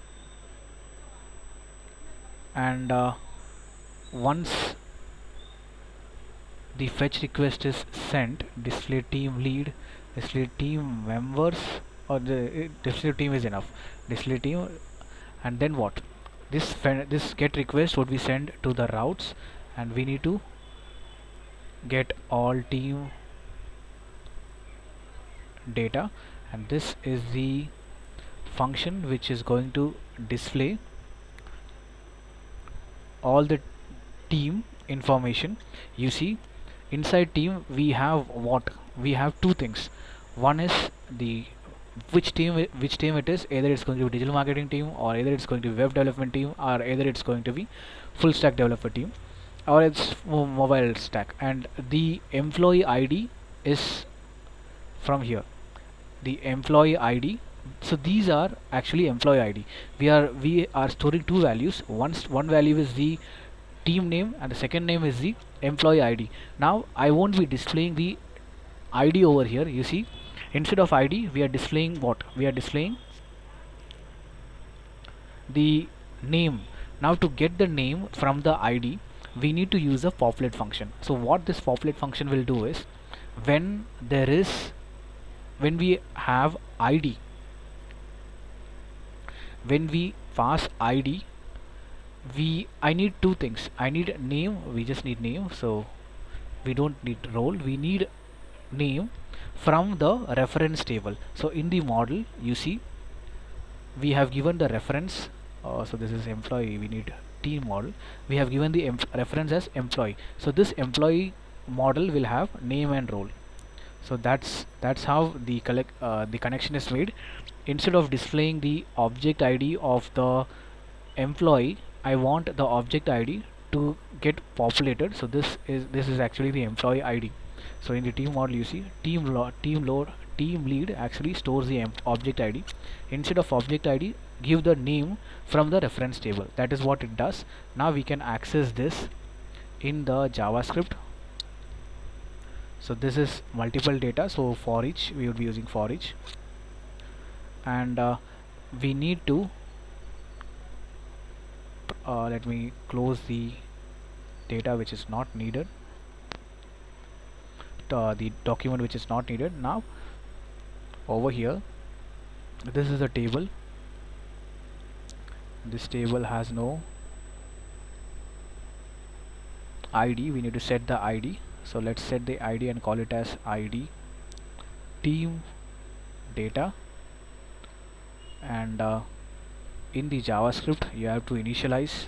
And once the fetch request is sent, display team lead, display team members, or the display team is enough, display team. And then what, this get request would be sent to the routes, and we need to get all team data, and this is the function which is going to display all the team information. You see, inside team we have what, we have two things. One is the which team it is, either it's going to be digital marketing team, or either it's going to be web development team, or either it's going to be full stack developer team, or it's mobile stack. And the employee ID is from here, the employee ID. So these are actually employee ID. We are storing two values. One value is the team name, and the second name is the employee ID. Now I won't be displaying the ID over here. You see, instead of ID we are displaying what, we are displaying the name. Now to get the name from the ID, we need to use a populate function. So what this populate function will do is, when we have ID, when we pass ID, I need two things. I need name, we just need name, so we don't need role, we need name from the reference table. So in the model, you see, we have given the reference, so this is employee, we need team model, we have given the reference as employee. So this employee model will have name and role. So that's how the connection is made. Instead of displaying the object ID of the employee, I want the object ID to get populated. So this is actually the employee ID. So in the team model, you see team lead actually stores the object ID. Instead of object ID, give the name from the reference table. That is what it does. Now we can access this in the JavaScript. So this is multiple data. So for each, we would be using for each, and we need to let me close the data which is not needed, the document which is not needed. Now over here, this is a table. This table has no ID. We need to set the ID. So let's set the ID and call it as ID team data, and in the JavaScript you have to initialize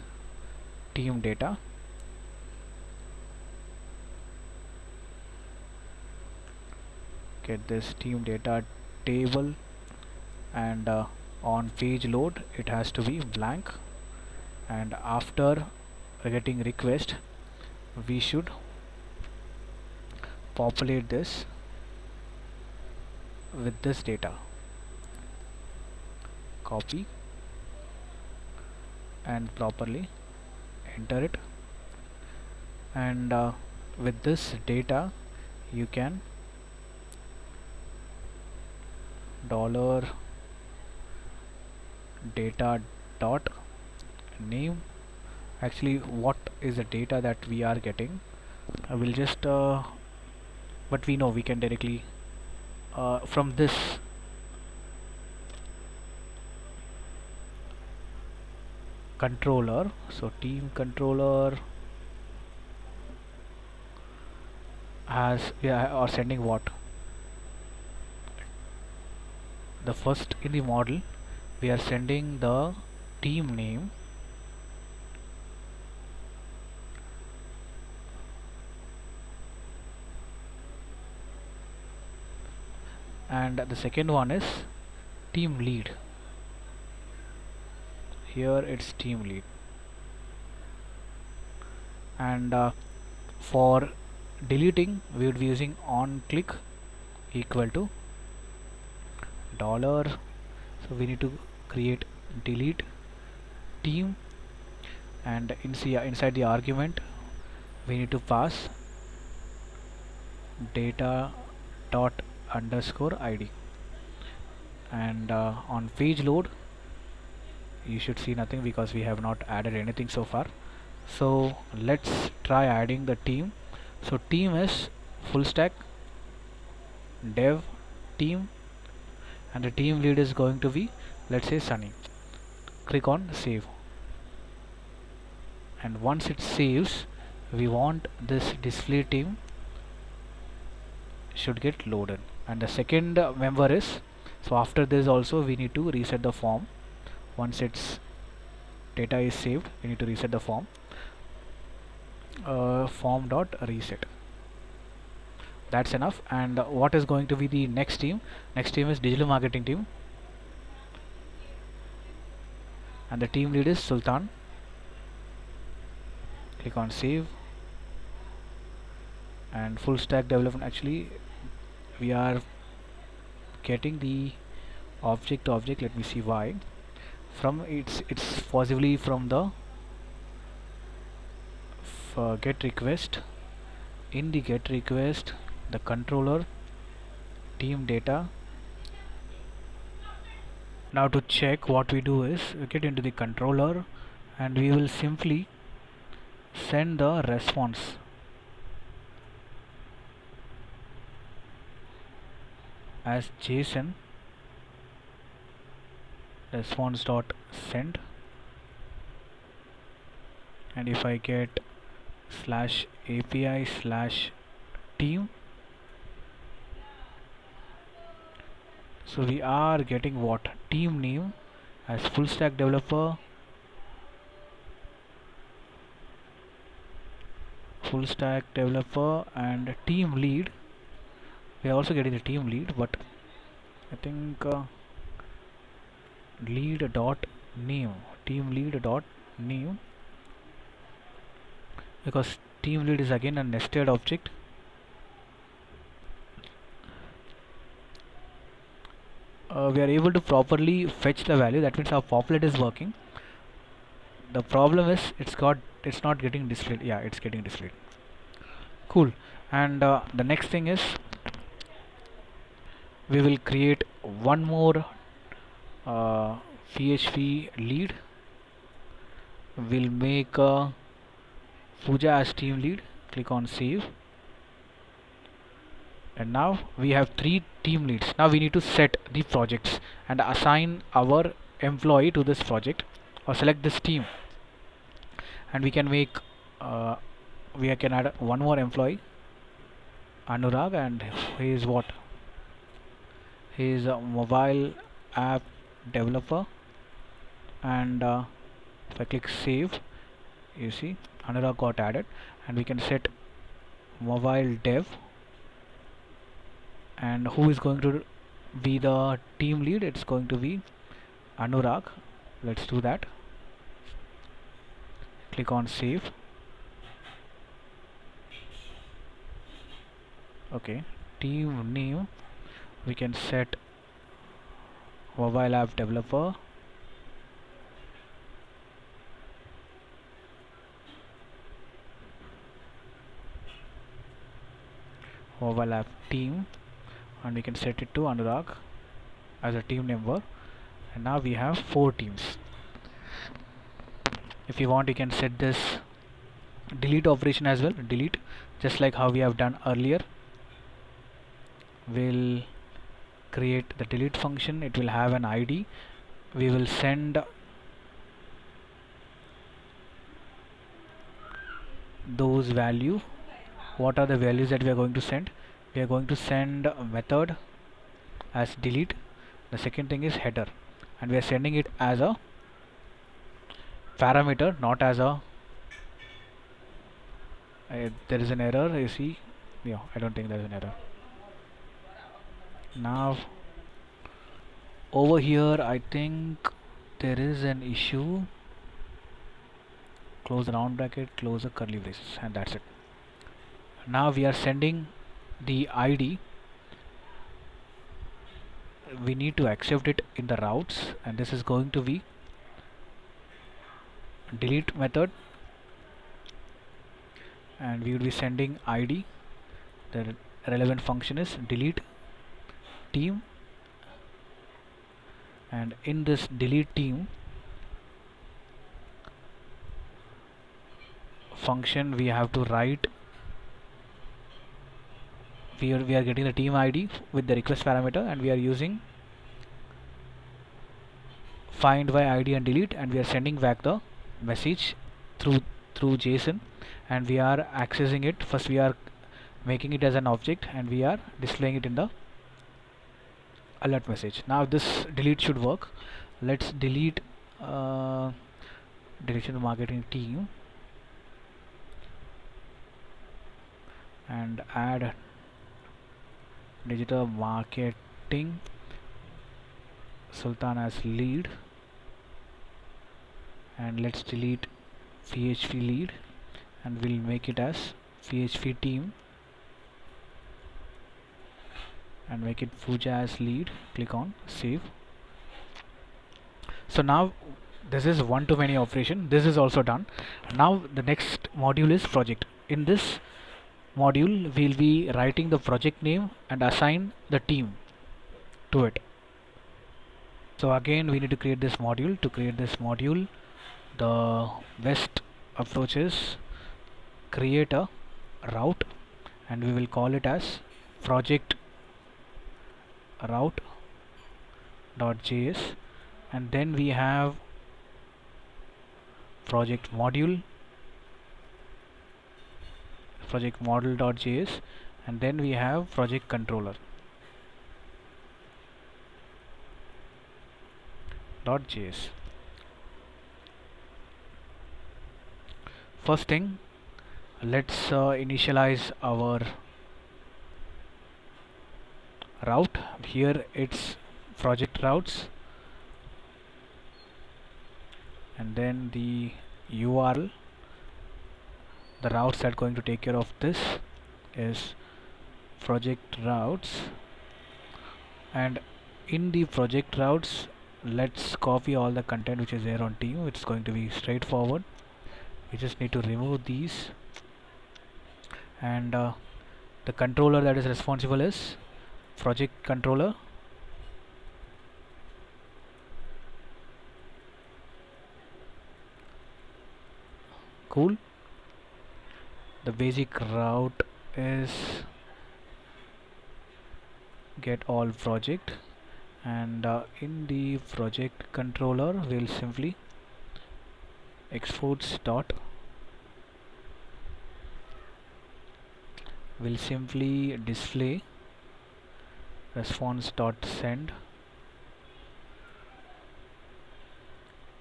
team data. Get this team data table, and on page load it has to be blank, and after getting request we should populate this with this data. Copy and properly enter it, and with this data you can $data dot name. Actually, what is the data that we are getting? I will just but we know we can directly from this controller. So team controller has, we are sending what? The first in the model we are sending the team name, and the second one is team lead. Here it's team lead, and for deleting we would be using on click equal to dollar. So we need to create delete team, and inside the argument we need to pass data dot underscore ID, and on page load you should see nothing because we have not added anything so far. So let's try adding the team. So team is full stack dev team, and the team lead is going to be, let's say, Sunny. Click on save, and once it saves we want this display team should get loaded. And the second member is, so after this also we need to reset the form. Once its data is saved we need to reset the form, form dot reset. That's enough. And what is going to be the next team? Next team is digital marketing team, and the team lead is Sultan. Click on save, and full stack development. Actually we are getting the object to object. Let me see why. From it's possibly from the get request. In the get request, the controller team data. Now to check, what we do is we get into the controller and we will simply send the response as JSON response dot send, and if I get slash API slash team, so we are getting what? Team name as full stack developer, and team lead. We are also getting the team lead, but I think lead dot name, team lead dot new, because team lead is again a nested object. We are able to properly fetch the value. That means our populate is working. The problem is it's not getting displayed. Yeah, it's getting displayed. Cool. And the next thing is we will create one more PHP lead. We'll make Pooja as team lead. Click on save. And now we have 3 team leads. Now we need to set the projects and assign our employee to this project, or select this team, and we can make we can add one more employee, Anurag, and he is what? He is a mobile app developer. And if I click save, you see Anurag got added, and we can set mobile dev. And who is going to be the team lead? It's going to be Anurag. Let's do that. Click on save. Okay, team name we can set mobile app developer. Mobile app team, and we can set it to Anurag as a team member. And now we have 4 teams. If you want, you can set this delete operation as well. Delete, just like how we have done earlier. We'll create the delete function. It will have an ID. We will send those value. What are the values that we are going to send? We are going to send a method as delete. The second thing is header, and we are sending it as a parameter, not as a there is an error, you see. Yeah, I don't think there is an error. Now over here I think there is an issue. Close the round bracket, close the curly braces, and that's it. Now we are sending the ID. We need to accept it in the routes, and this is going to be delete method, and we will be sending ID. The relevant function is delete team, and in this delete team function we have to write, we are getting the team ID with the request parameter, and we are using find by ID and delete, and we are sending back the message through JSON, and we are accessing it. First we are making it as an object, and we are displaying it in the alert message. Now this delete should work. Let's delete direction marketing team and add digital marketing Sultan as lead, and let's delete PHP lead, and we'll make it as PHP team, and make it Pooja as lead. Click on save. So now this is one-to-many operation. This is also done. Now the next module is project. In this module we'll be writing the project name and assign the team to it. So again we need to create this module. To create this module, the best approach is create a route, and we will call it as project route.js, and then we have project module, project model.js, and then we have project controller.js. First thing, let's initialize our route. Here it's project routes, and then the URL, the routes that going to take care of this is project routes, and in the project routes let's copy all the content which is there on team. It's going to be straightforward. We just need to remove these, and the controller that is responsible is project controller. Cool. The basic route is get all project, and in the project controller we'll simply exports dot, will simply display response dot send.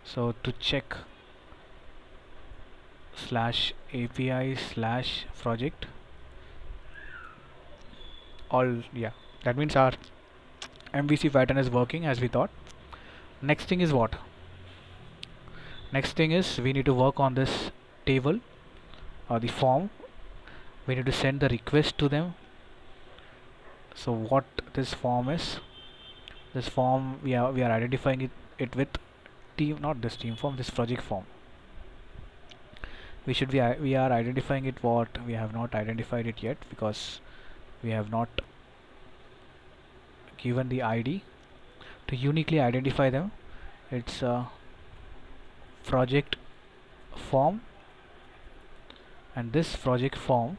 So to check slash API slash project, all, yeah, that means our MVC pattern is working as we thought. Next thing is what? Next thing is we need to work on this table or the form. We need to send the request to them. So what this form is, this form we are identifying it with team, not this team form, this project form. We are identifying it, what we have not identified it yet because we have not given the ID to uniquely identify them. It's a project form, and this project form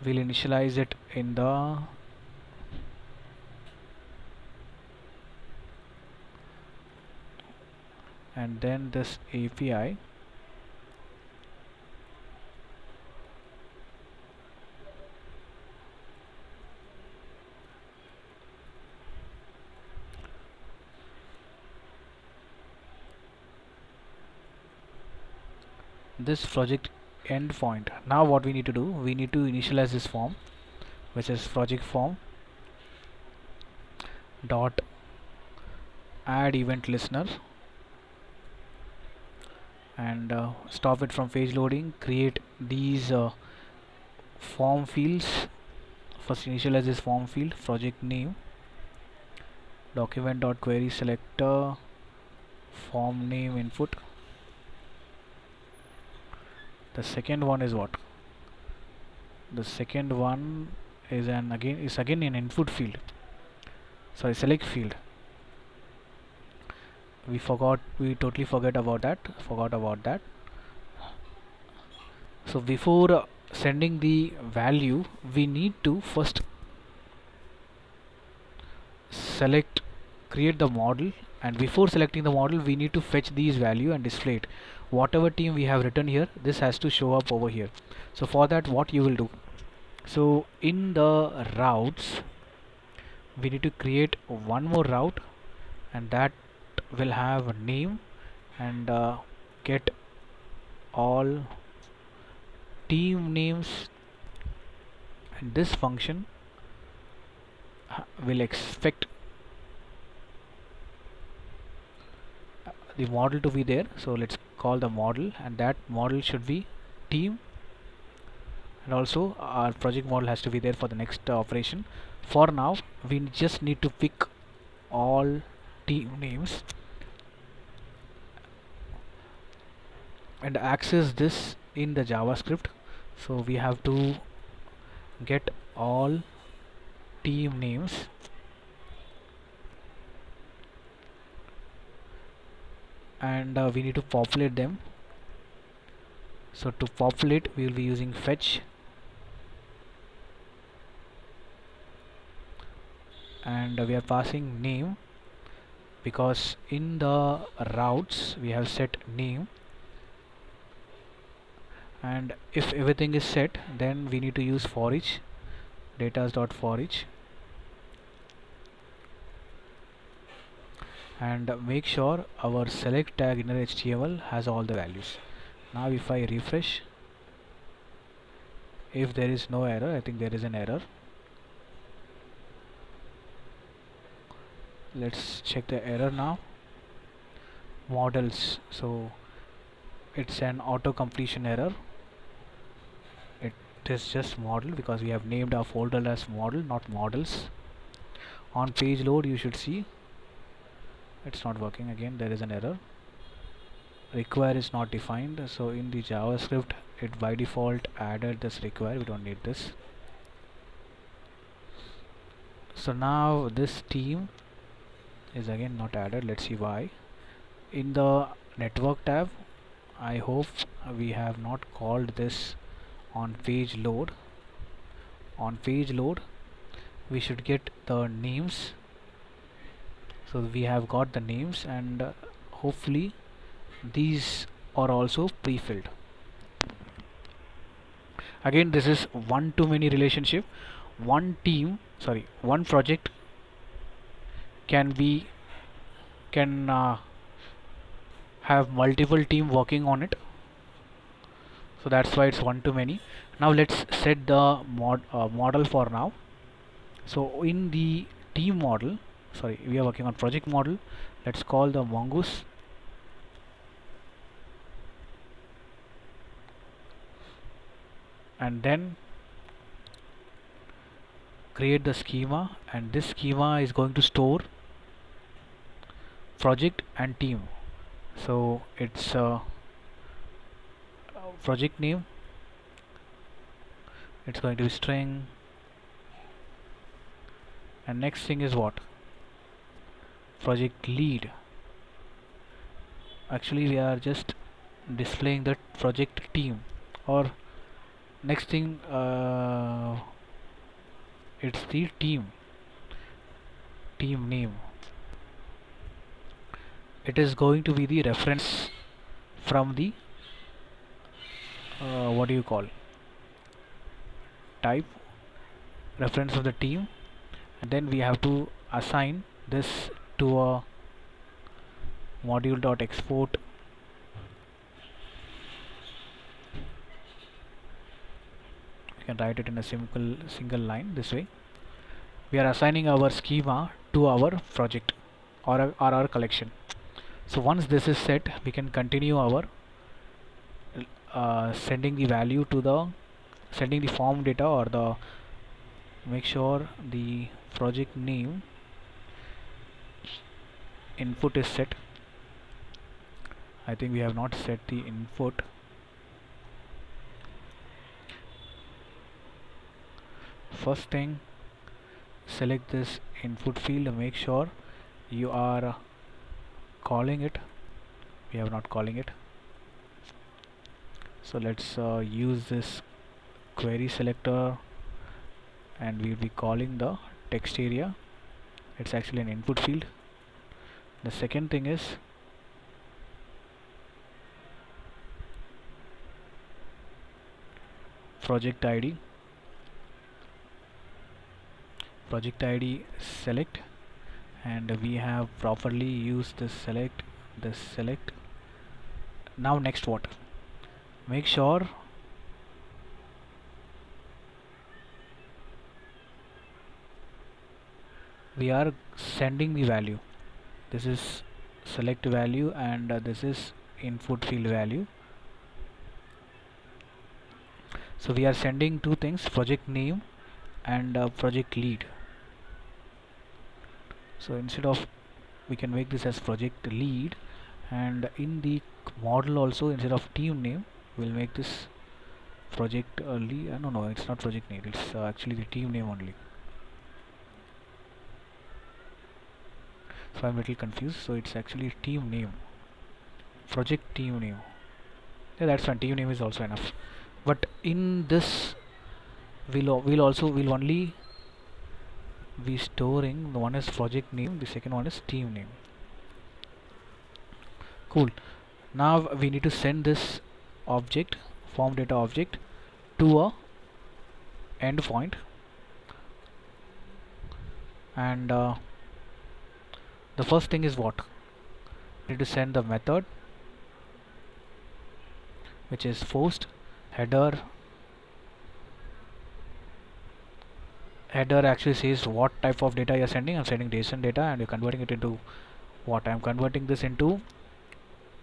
will initialize it in the and then this API this project endpoint. Now what we need to do, we need to initialize this form, which is project form dot add event listener, and stop it from page loading. Create these form fields. First initialize this form field, project name, document dot query selector, form name input. The second one is what? The second one is again an input field, sorry, select field. We totally forgot about that. So before sending the value, we need to first create the model, and before selecting the model we need to fetch these value and display it. Whatever team we have written here, this has to show up over here. So for that, what you will do, so in the routes we need to create one more route, and that will have a name, and get all team names, and this function will expect the model to be there. So let's call the model, and that model should be team, and also our project model has to be there for the next operation. For now we just need to pick all team names and access this in the JavaScript. So we have to get all team names, and we need to populate them. So to populate we will be using fetch, and we are passing name because in the routes we have set name, and if everything is set then we need to use for each, datas.for each, and make sure our select tag inner HTML has all the values. Now if I refresh, if there is no error, I think there is an error. Let's check the error now. models. So it's an auto completion error. It is just model because we have named our folder as model, not models. On page load you should see it's not working. Again there is an error. Require is not defined, so in the JavaScript it by default added this require. We don't need this. So now this team is again not added. Let's see why. In the network tab, I hope we have not called this on page load. On page load we should get the names. So we have got the names, and hopefully these are also pre-filled. Again this is one-to-many relationship. One project can have multiple team working on it, so that's why it's one-to-many. Now let's set the model for now. So in the team model, we are working on project model. Let's call the Mongoose. And then create the schema, and this schema is going to store project and team. So it's project name, it's going to be string, and next thing is what? Project lead. Actually we are just displaying the project team, or next thing it's the team name. It is going to be the reference from the what do you call, type reference of the team, and then we have to assign this to a module.export. You can write it in a single line. This way we are assigning our schema to our project or our collection. So once this is set, we can continue our sending the value to the form data, or the make sure the project name input is set. I think we have not set the input. First thing, select this input field and make sure you are calling it. We are not calling it, so let's use this query selector, and we'll be calling the text area. It's actually an input field. The second thing is project ID. Project ID select, and we have properly used this select. Now next what? Make sure we are sending the value. This is select value, and this is input field value. So we are sending two things, project name and project lead. So instead of, we can make this as project lead, and in the model also, instead of team name, we'll make this project lead. No, it's not project name, it's actually the team name only. So I'm a little confused. So it's actually team name, project team name. Yeah, that's fine, team name is also enough. But in this we'll only be storing, the one is project name, the second one is team name. Cool. Now we need to send this object, form data object, to a endpoint, and the first thing is what? We need to send the method, which is post header. Header actually says what type of data you're sending. I'm sending JSON data, and you're converting it into what? I'm converting this into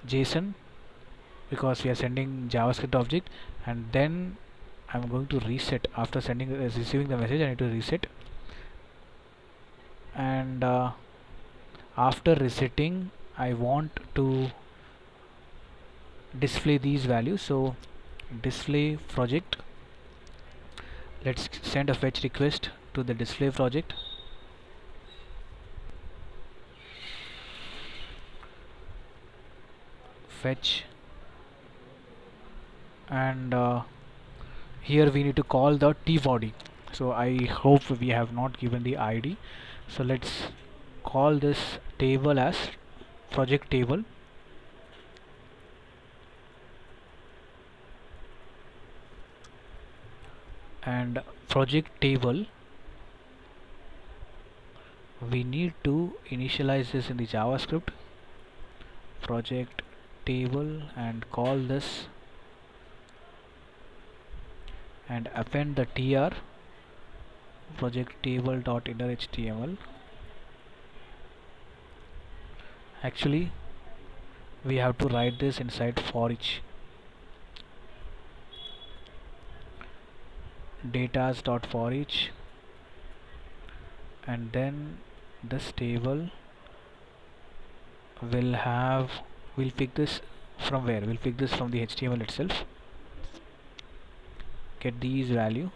JSON, because we are sending JavaScript object, and then I'm going to reset. After receiving the message, I need to reset, and after resetting I want to display these values. So display project, let's send a fetch request to the display project, fetch, and here we need to call the t body. So I hope we have not given the ID, so let's call this table as project table, and project table we need to initialize this in the JavaScript, project table, and call this and append the tr project table dot inner HTML. Actually we have to write this inside for each datas dot for each, and then this table we'll pick this from where? We'll pick this from the HTML itself, get these value,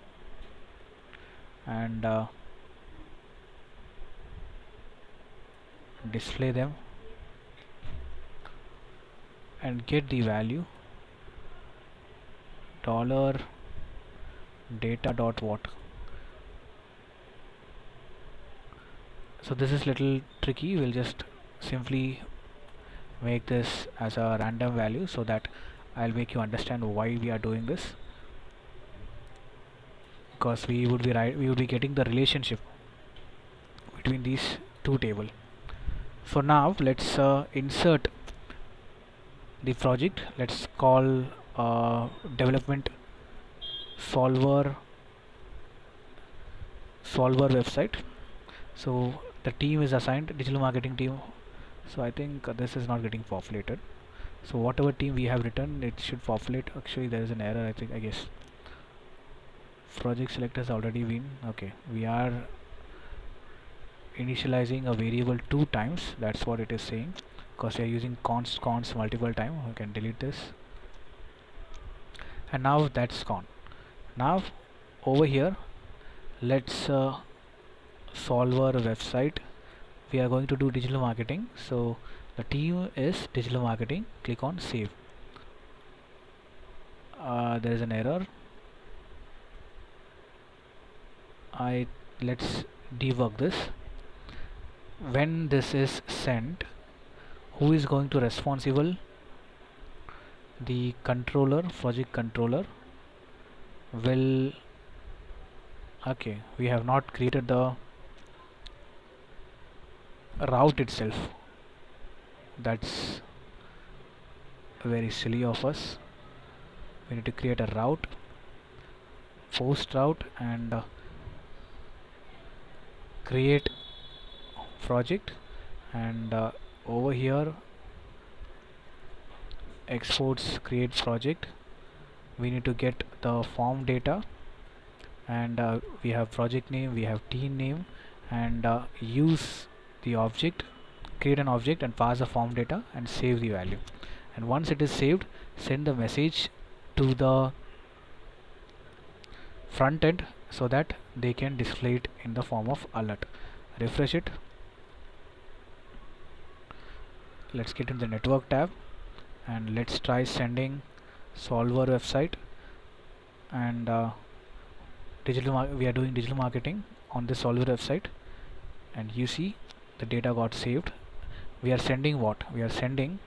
and display them, and get the value dollar data dot what. So this is little tricky. We'll just simply make this as a random value so that I'll make you understand why we are doing this, because we would be getting the relationship between these two tables. So now let's insert the project. Let's call development solver website. So the team is assigned digital marketing team. So I think this is not getting populated. So whatever team we have written, it should populate. Actually there is an error, I guess. Project select has already been, okay, we are initializing a variable 2 times. That's what it is saying, because we are using const multiple times. We can delete this, and now that's gone. Now over here let's solver website. We are going to do digital marketing, so the team is digital marketing. Click on save. There is an error. Let's debug this. When this is sent, who is going to responsible? The controller, project controller will, okay, we have not created the route itself. That's very silly of us. We need to create a route, post route, and create project, and over here exports create project. We need to get the form data, and we have project name, we have team name, and use the object, create an object and pass the form data and save the value. And once it is saved, send the message to the front end so that they can display it in the form of alert. Refresh it. Let's get in the network tab, and let's try sending solver website, and we are doing digital marketing on this solver website, and you see the data got saved. We are sending what? We are sending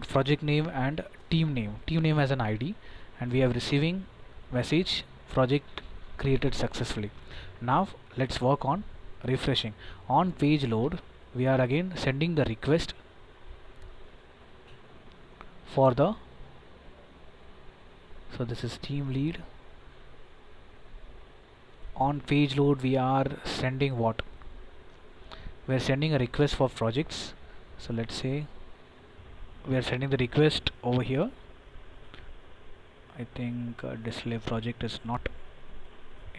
project name and team name as an ID, and we are receiving message project created successfully. Now let's work on refreshing. On page load, we are again sending the request for the, so this is team lead. On page load we are sending what? We are sending a request for projects. So let's say we are sending the request over here. I think display project is not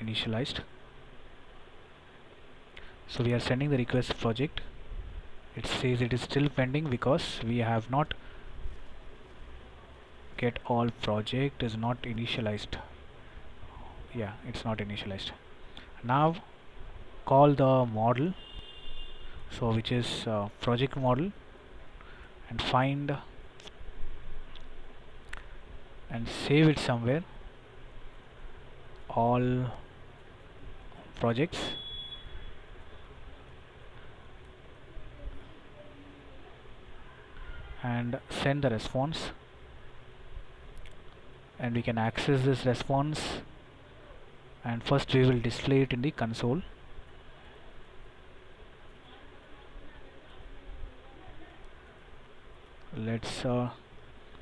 initialized, so we are sending the request project. It says it is still pending because we have not get all project is not initialized. Yeah, it's not initialized. Now call the model, so which is project model, and find and save it somewhere, all projects, and send the response, and we can access this response, and first we will display it in the console. Let's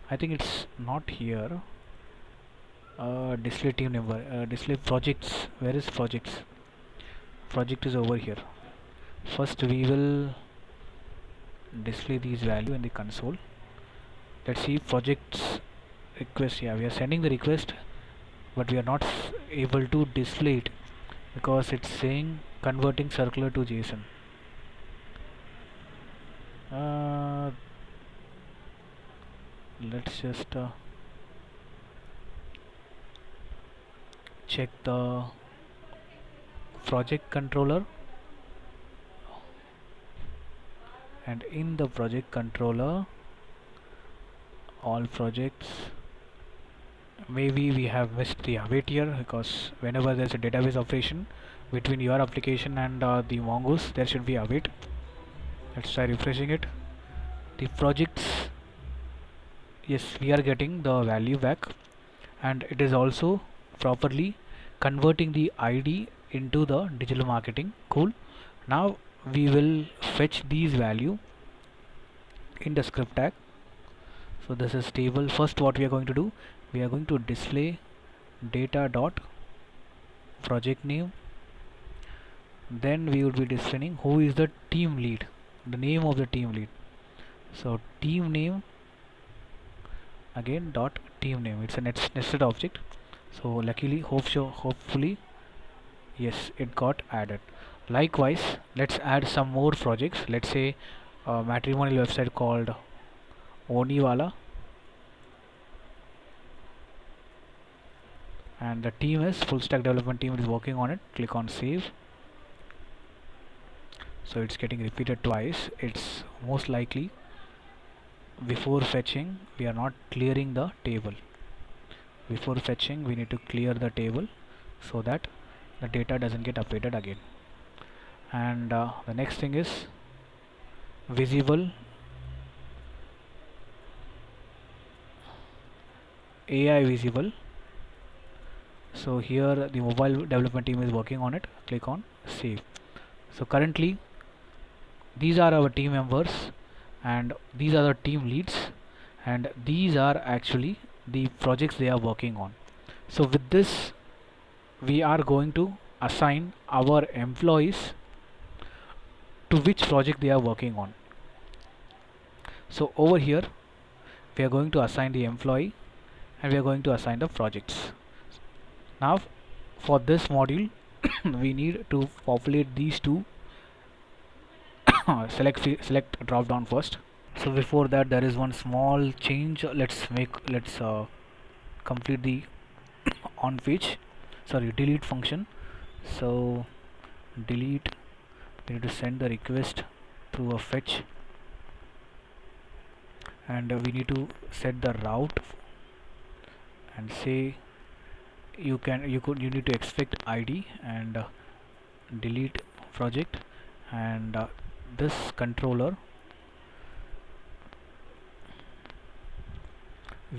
I think it's not here. Display team number, display projects. Where is projects? Project is over here. First we will display these value in the console. Let's see projects request. Yeah, we are sending the request, but we are not able to display it because it's saying converting circular to JSON. Let's just check the project controller, and in the project controller, all projects. Maybe we have missed the await here, because whenever there's a database operation between your application and the Mongoose, there should be await. Let's try refreshing it. The projects, yes, we are getting the value back, and it is also properly converting the ID into the digital marketing. Cool. Now we will fetch these value in the script tag. So this is table. First what we are going to do, we are going to display data dot project name, then we will be displaying who is the team lead, the name of the team lead. So team name, again dot team name. It's a nested object, so luckily hopefully yes, it got added. Likewise, let's add some more projects. Let's say a matrimonial website called Oniwala, and the team is full stack development team is working on it. Click on save. So it's getting repeated twice. It's most likely before fetching we are not clearing the table. Before fetching we need to clear the table so that the data doesn't get updated again. And the next thing is visible AI visible. So here the mobile development team is working on it. Click on save. So currently these are our team members, and these are the team leads, and these are actually the projects they are working on. So with this we are going to assign our employees to which project they are working on. So over here we are going to assign the employee, and we are going to assign the projects. Now for this module we need to populate these two. Select drop down first. So before that there is one small change. Let's complete the on page, sorry, delete function. So delete, we need to send the request through a fetch, and we need to set the route and say you need to expect ID and delete project, and this controller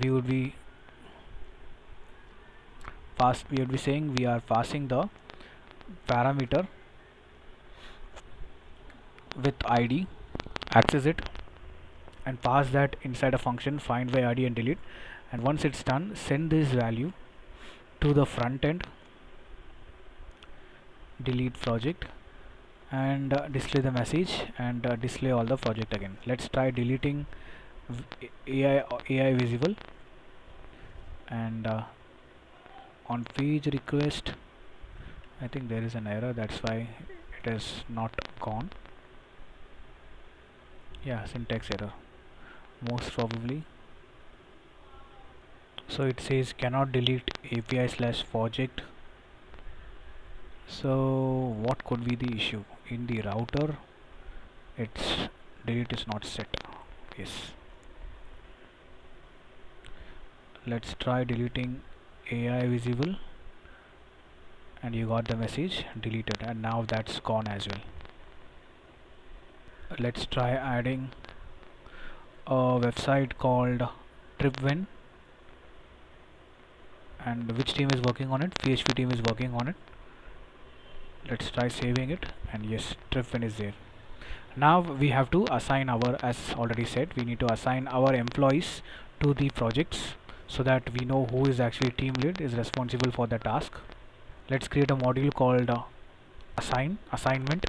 we would be saying we are passing the parameter with ID, access it and pass that inside a function find by ID and delete, and once it's done send this value to the front end, delete project, and display the message and display all the project again. Let's try deleting AI visible, and on page request I think there is an error, that's why it is not gone. Yeah, syntax error most probably. So it says cannot delete API/project. So what could be the issue? In the router its delete is not set. Yes, let's try deleting AI visible, and you got the message deleted, and now that's gone as well. Let's try adding a website called TripWin, and which team is working on it? PHP team is working on it. Let's try saving it, and yes, TripWin is there. Now we have to assign our, as already said, we need to assign our employees to the projects so that we know who is actually team lead, is responsible for the task. Let's create a module called assignment,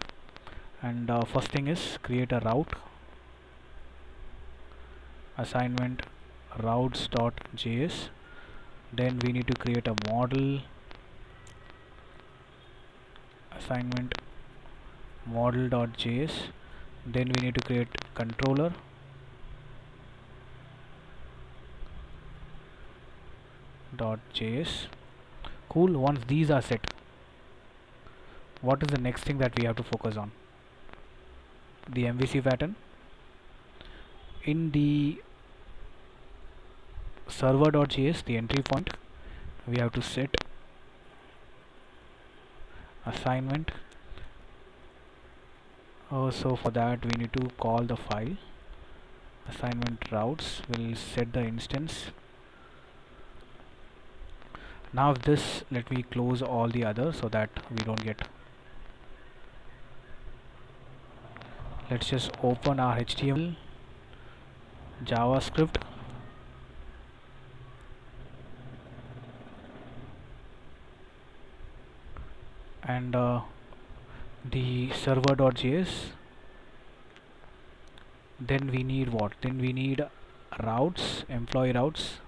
and first thing is create a route, assignment routes.js. Then we need to create a model, assignment model.js. Then we need to create controller, .js. Cool. Once these are set, what is the next thing that we have to focus on? The MVC pattern. In the server.js, the entry point, we have to set assignment. So for that we need to call the file assignment routes, will set the instance. Now this, let me close all the others so that we don't get. Let's just open our HTML, JavaScript, and the server.js. Then we need what? Then we need routes, employee routes,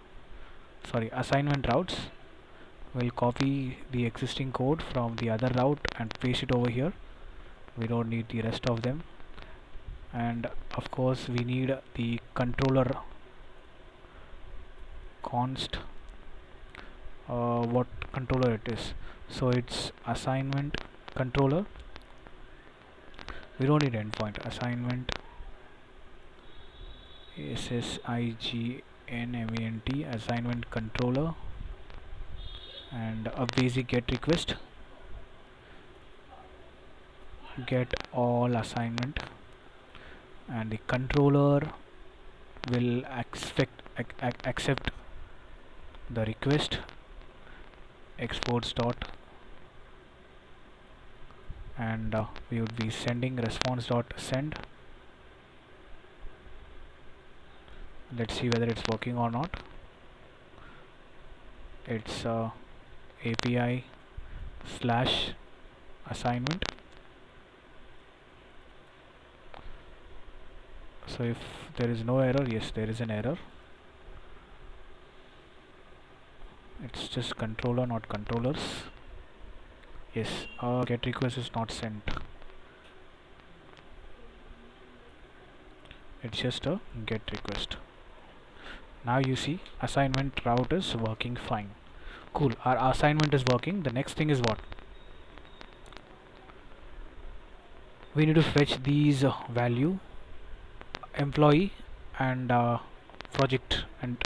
sorry, assignment routes. We'll copy the existing code from the other route and paste it over here. We don't need the rest of them. And of course we need the controller const, what controller it is. So it's assignment controller. We don't need endpoint. Assignment assignment assignment controller, and a basic get request, get all assignment, and the controller will accept the request, exports dot, and we would be sending response dot send. Let's see whether it's working or not. It's API slash assignment. So if there is no error, yes, there is an error. It's just controller, not controllers. Yes, get request is not sent. It's just a get request. Now you see assignment route is working fine. Cool, our assignment is working. The next thing is what? We need to fetch these value, employee and project, and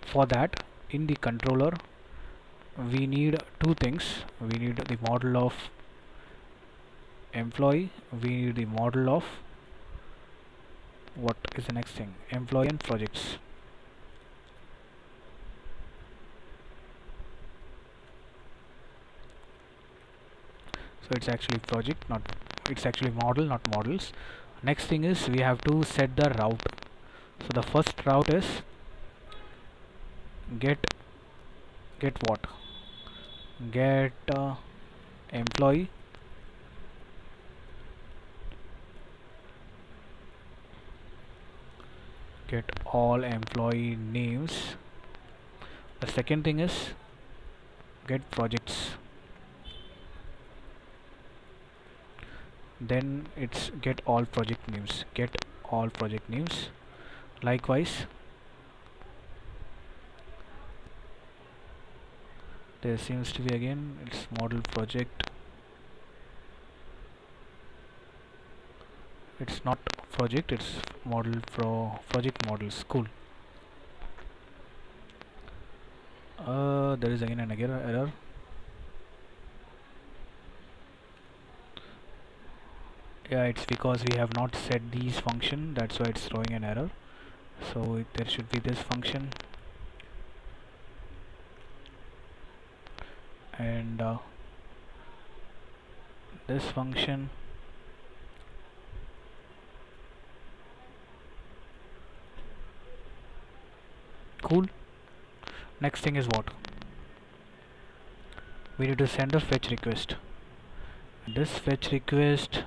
for that in the controller we need two things. We need the model of employee, we need the model of, what is the next thing, employee and projects. So it's actually project, not, it's actually model, not models. Next thing is we have to set the route. So the first route is get what, get employee, get all employee names. The second thing is get projects. Then it's get all project names. Get all project names. Likewise, there seems to be again it's model project. It's not project, it's model project models. Cool. There is again an error. Yeah, it's because we have not set these function, that's why it's throwing an error. So there should be this function, and this function. Cool. Next thing is what? We need to send a fetch request. This fetch request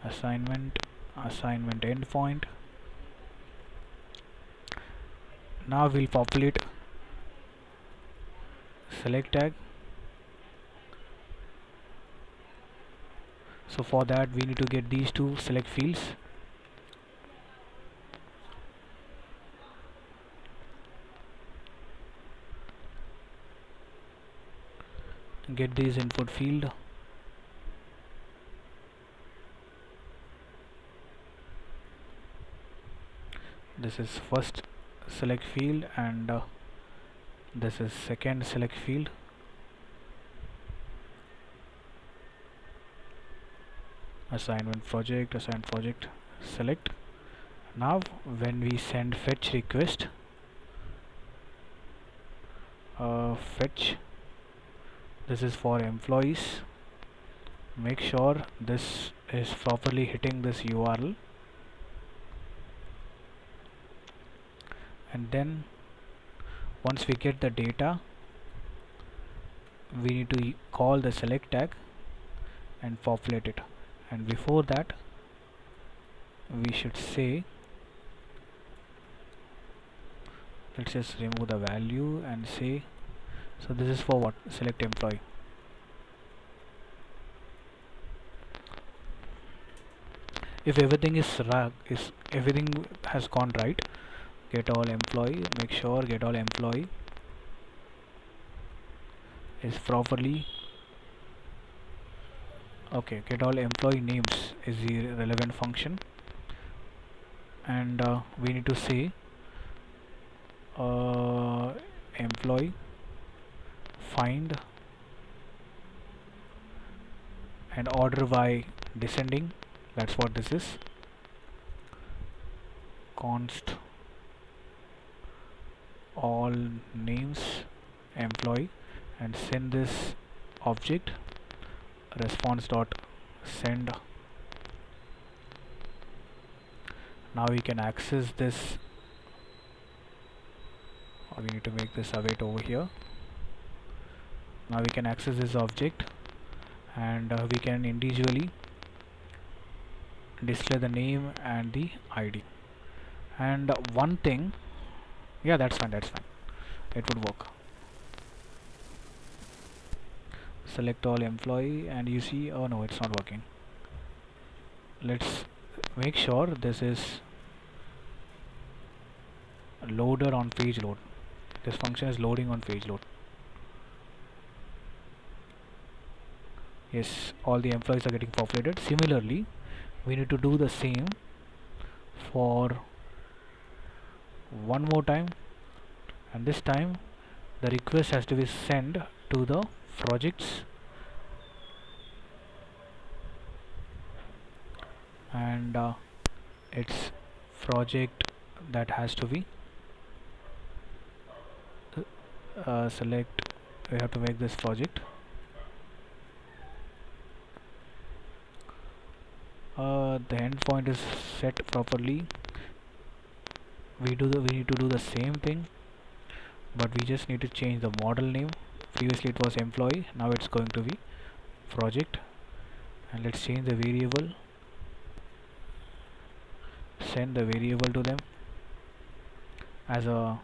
assignment endpoint. Now we'll populate select tag. So for that we need to get these two select fields. Get these input field. This is first select field and this is second select field. Assignment project, assign project, select. Now when we send fetch request, fetch, this is for employees. Make sure this is properly hitting this URL, and then once we get the data, we need to call the select tag and populate it. And before that we should say, let's just remove the value and say, so this is for what? Select employee. If everything everything has gone right, get all employee, make sure get all employee is properly okay. Get all employee names is the relevant function, and we need to say employee find and order by descending. That's what this is. Const all names employee, and send this object response dot send. Now we can access this, or we need to make this await over here. Now we can access this object, and we can individually display the name and the ID. And one thing, yeah, that's fine, it would work. Select all employee, and you see, oh no, it's not working. Let's make sure this is loader on page load. This function is loading on page load. Yes, all the employees are getting populated. Similarly, we need to do the same for one more time, and this time the request has to be sent to the projects, and it's project that has to be select. We have to make this project. The endpoint is set properly. We need to do the same thing, but we just need to change the model name. Previously it was employee, now it's going to be project, and let's change the variable send the variable to them as a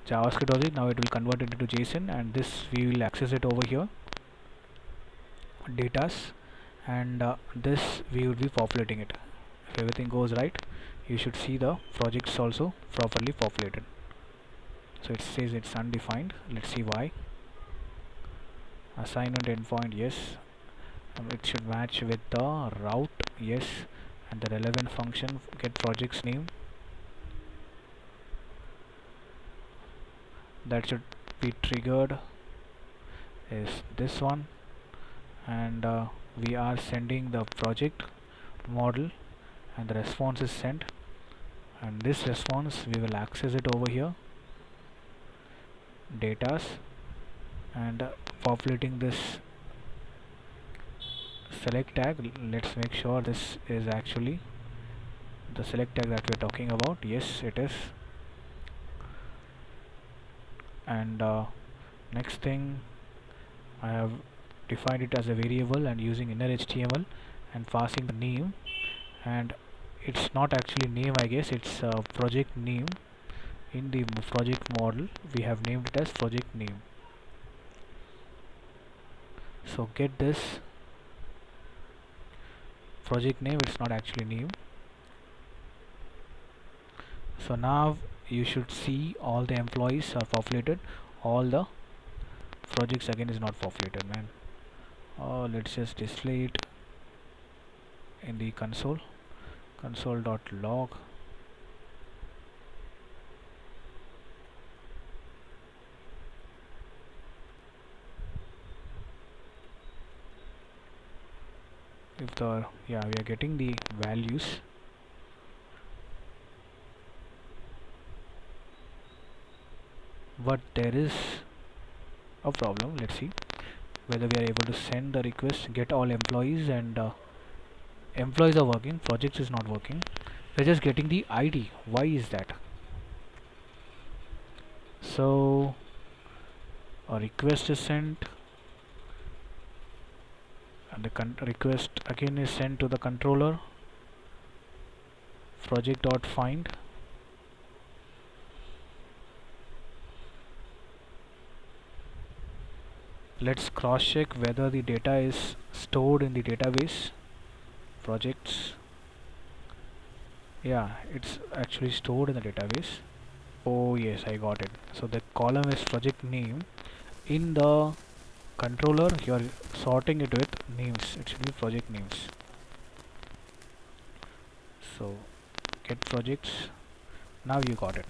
JavaScript object. Now it will convert it into JSON, and this we will access it over here, datas, and this we will be populating it. If everything goes right, you should see the projects also properly populated. So it says it's undefined. Let's see why. Assignment endpoint, yes. It should match with the route, yes, and the relevant function get project's name. That should be triggered is this one, and we are sending the project model, and the response is sent, and this response we will access it over here, datas, and populating this select tag. Let's make sure this is actually the select tag that we're talking about. Yes, it is. And next thing, I have defined it as a variable and using inner HTML and passing the name, and it's not actually name, I guess it's project name. In the project model we have named it as project name. So get this project name, it's not actually name. So now you should see all the employees are populated, all the projects again is not populated, man. Let's just display it in the console.log. If the we are getting the values, but there is a problem. Let's see whether we are able to send the request get all employees, and employees are working, projects is not working. We're just getting the ID. Why is that? So a request is sent, and the request again is sent to the controller project.find. Let's cross check whether the data is stored in the database projects. Yeah, it's actually stored in the database. Oh yes, I got it. So the column is project name. In the controller you are sorting it with names, it should be project names. So get projects, now you got it.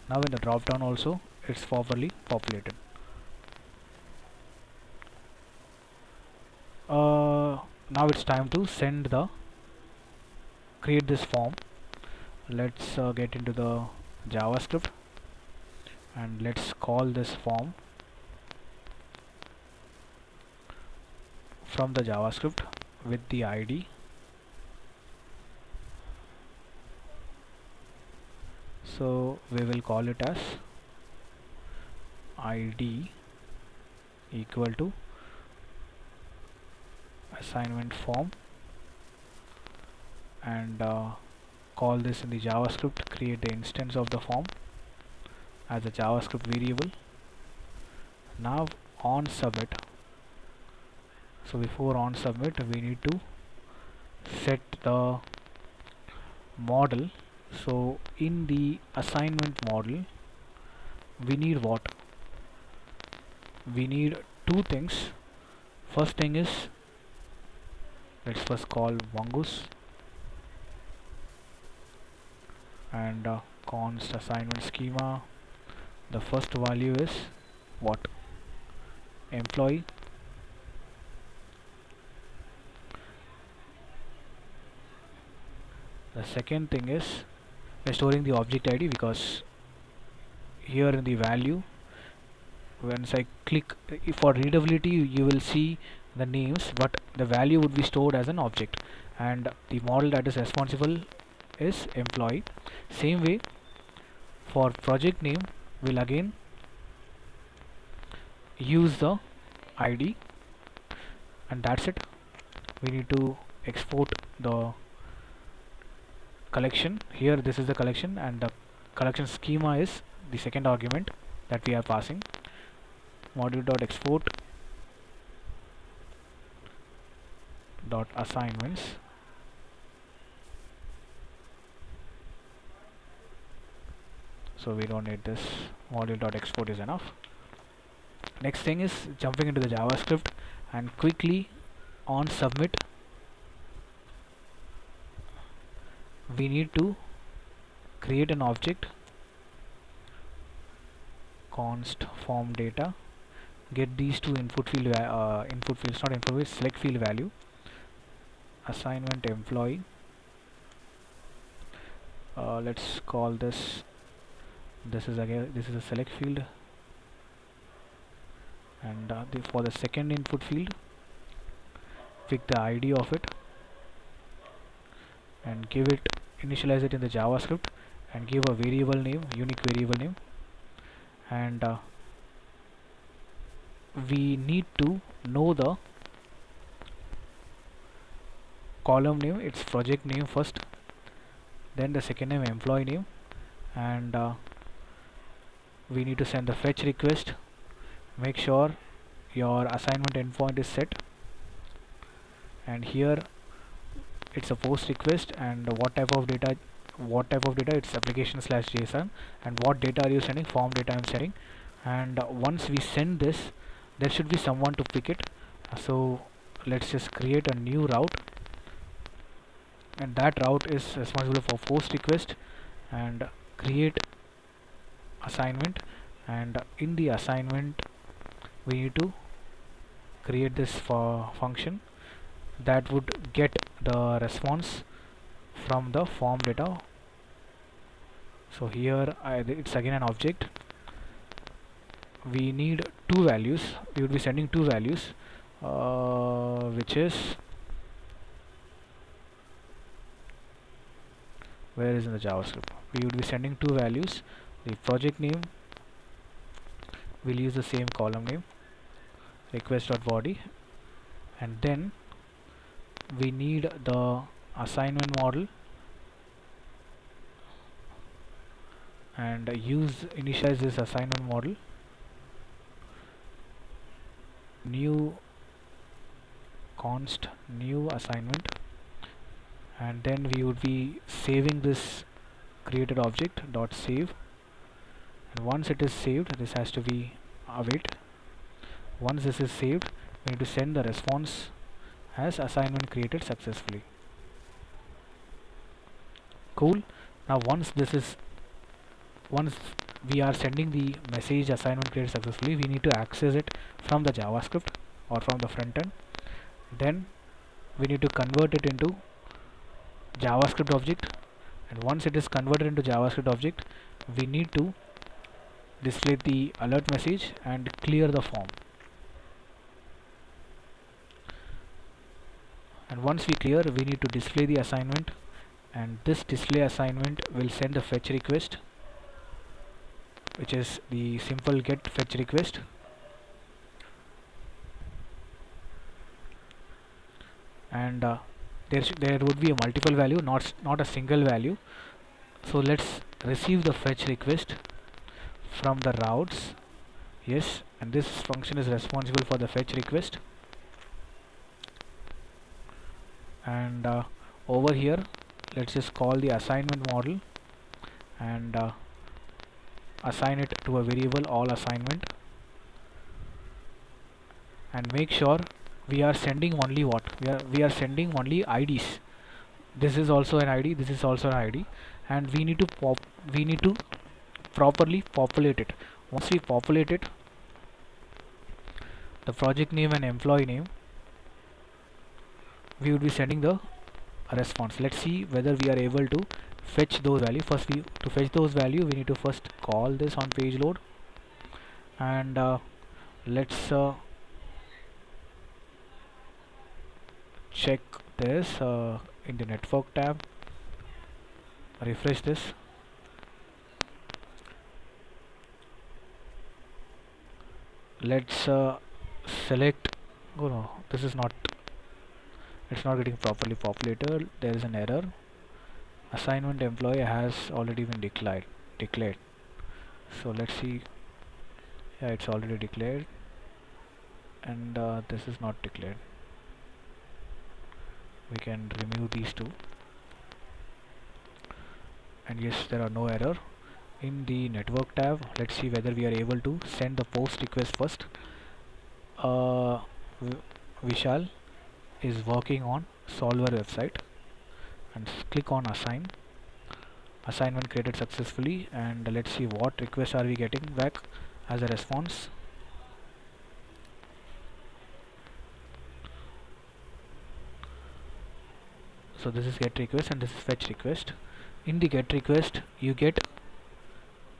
Now in the drop down also it's properly populated. Now it's time to send the create this form. Let's get into the JavaScript and let's call this form from the JavaScript with the ID. So we will call it as ID equal to assignment form, and call this in the JavaScript, create the instance of the form as a JavaScript variable. Now on submit. So before on submit we need to set the model. So in the assignment model we need what? We need two things. First thing is, let's first call Mongoose and const assignment schema. The first value is what? Employee. The second thing is we're storing the object ID, because here in the value, once I click for readability you will see the names, but the value would be stored as an object, and the model that is responsible is employee. Same way for project name we'll again use the ID, and that's it. We need to export the collection. Here this is the collection, and the collection schema is the second argument that we are passing. Module.export dot assignments. So we don't need this. Module.export is enough. Next thing is jumping into the JavaScript and quickly on submit we need to create an object const form data, get these two input fields, not input field, select field value, assignment employee. Let's call this is a select field, and for the second input field pick the ID of it and initialize it in the JavaScript and give a variable name, unique variable name, and we need to know the column name, its project name first, then the second name, employee name, and we need to send the fetch request. Make sure your assignment endpoint is set, and here it's a post request, and what type of data, it's application/json, and what data are you sending? Form data I'm sending. And once we send this, there should be someone to pick it. So let's just create a new route, and that route is responsible for post request and create assignment. And in the assignment we need to create this function that would get the response from the form data. So here it's again an object. We need two values. We would be sending two values, which is, where is in the JavaScript? We would be sending two values. The project name, we'll use the same column name, request.body, and then we need the assignment model, and initialize this assignment model, new const new assignment, and then we would be saving this created object dot save. And once it is saved, this has to be await. Once this is saved, we need to send the response as assignment created successfully. Cool. Now once we are sending the message assignment created successfully, we need to access it from the JavaScript or from the front end. Then we need to convert it into JavaScript object, and once it is converted into JavaScript object, we need to display the alert message and clear the form. And once we clear, we need to display the assignment, and this display assignment will send a fetch request, which is the simple get fetch request. And there would be a multiple value, not a single value. So let's receive the fetch request from the routes. Yes, and this function is responsible for the fetch request. And over here, let's just call the assignment model and assign it to a variable all assignment, and make sure we are sending only what we are sending only IDs. This is also an ID, this is also an ID, and we need to properly populate it. Once we populate it, the project name and employee name, we would be sending the response. Let's see whether we are able to fetch those values. First, to fetch those values, we need to first call this on page load, and let's check this in the network tab. Refresh this. Let's select. Oh no, this is not. It's not getting properly populated. There is an error. assignment employee has already been declared. So let's see. Yeah, it's already declared, and this is not declared. We can remove these two, and yes, there are no error. In the network tab, let's see whether we are able to send the post request first. Vishal is working on solver website, and click on assign. Assignment created successfully, and let's see what requests are we getting back as a response. So this is get request and this is fetch request. In the get request, you get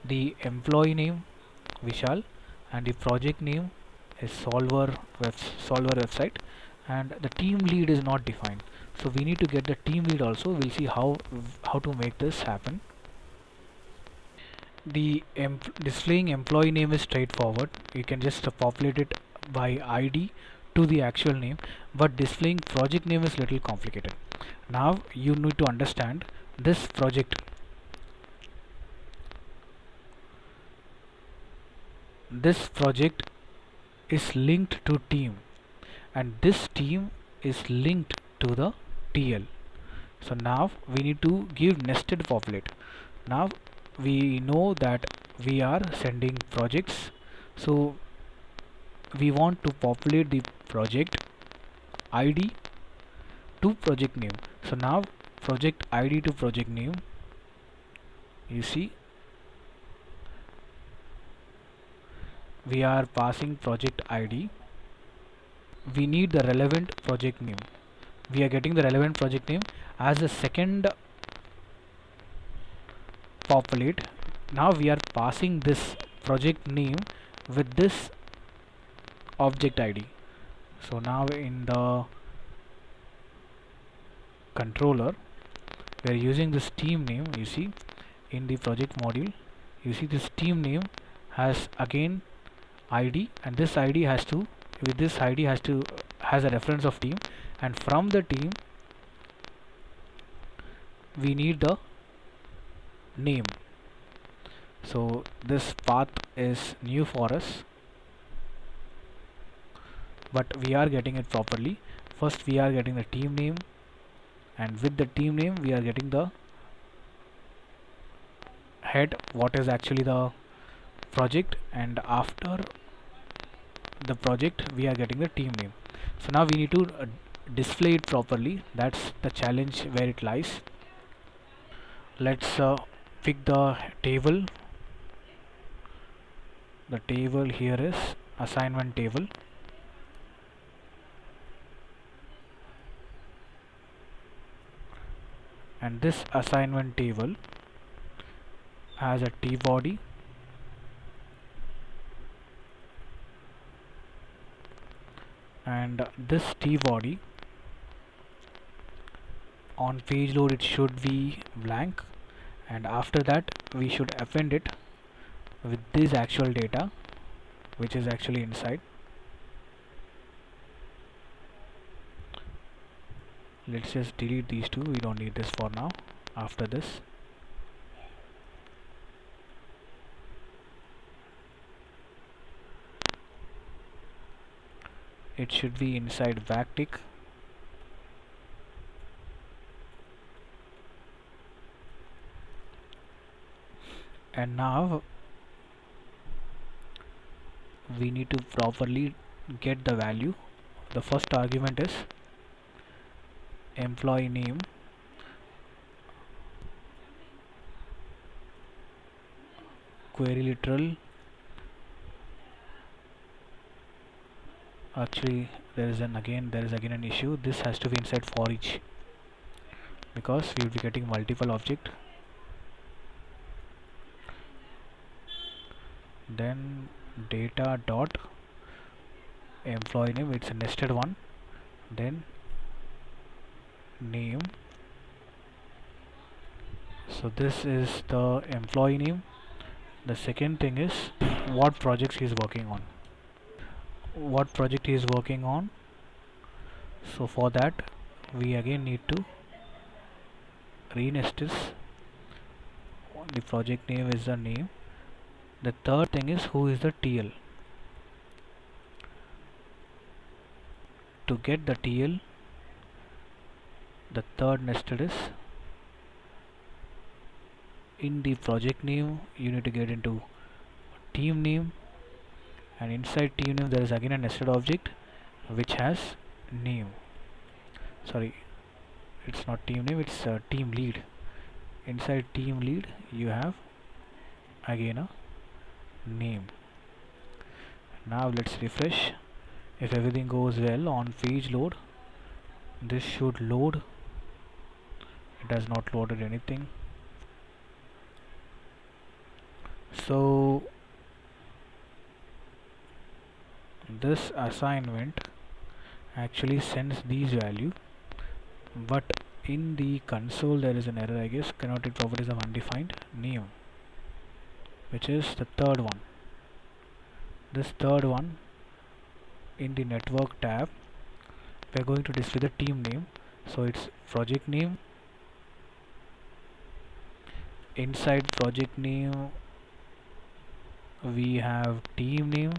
the employee name Vishal, and the project name is solver website, and the team lead is not defined. So we need to get the team lead also. We'll see how to make this happen. The displaying employee name is straightforward. You can just populate it by ID to the actual name, but displaying project name is little complicated. Now you need to understand this project. This project is linked to team, and this team is linked to the TL. So now we need to give nested populate. Now we know that we are sending projects, so we want to populate the project ID to project name. So now project ID to project name, you see we are passing project ID. We need the relevant project name. We are getting the relevant project name as a second populate. Now we are passing this project name with this object ID. So now in the controller we are using this team name. You see in the project module, you see this team name has again ID, and this ID has to has a reference of team, and from the team we need the name. So this path is new for us, but we are getting it properly. First we are getting the team name, and with the team name we are getting the head, what is actually the project, and after the project we are getting the team name. So now we need to display it properly. That's the challenge where it lies. Let's pick the table. The table here is assignment table, and this assignment table has a T body, and this T body on page load it should be blank, and after that we should append it with this actual data which is actually inside. Let's just delete these two, we don't need this for now. After this it should be inside backtick, and now we need to properly get the value. The first argument is employee name query literal. Actually there is again an issue. This has to be inside for each, because we will be getting multiple object. Then data dot employee name, it's a nested one, then name. So this is the employee name. The second thing is what projects he is working on. What project he is working on. So for that we again need to renest is the project name is the name. The third thing is who is the TL. To get the TL, the third nested is in the project name. You need to get into team name, and inside team name there is again a nested object which has name. Sorry, it's not team name, it's team lead. Inside team lead you have again a name. Now let's refresh. If everything goes well on page load, this should load. It has not loaded anything. So this assignment actually sends these value, but in the console there is an error, I guess. Converted properties of undefined name, which is the third one. This third one in the network tab, we are going to display the team name. So it's project name. Inside project name we have team name.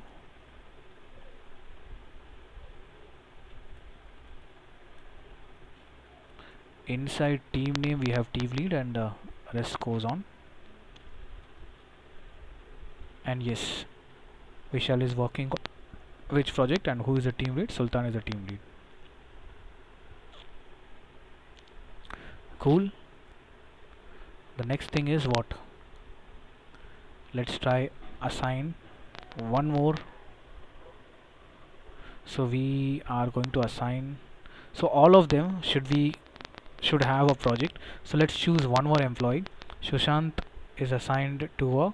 Inside team name we have team lead, and the rest goes on. And yes, Vishal is working on which project, and who is the team lead? Sultan is the team lead. Cool. The next thing is what? Let's try assign one more. So we are going to assign, so all of them should have a project. So let's choose one more employee. Sushant is assigned to a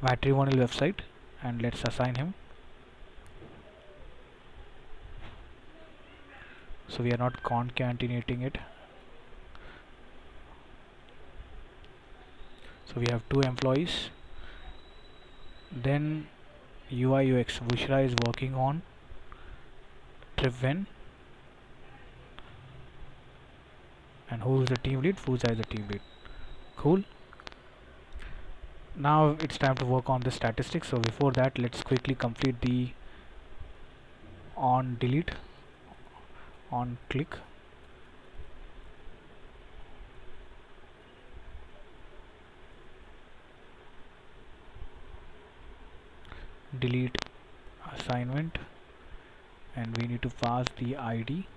matrimonial website, and let's assign him. So we are not concatenating it. So we have two employees. Then UI UX, Bushra is working on TripWin, and who is the team lead? Fooja is the team lead. Cool. Now it's time to work on the statistics. So before that, let's quickly complete the on delete, on click. Delete assignment, and we need to pass the ID.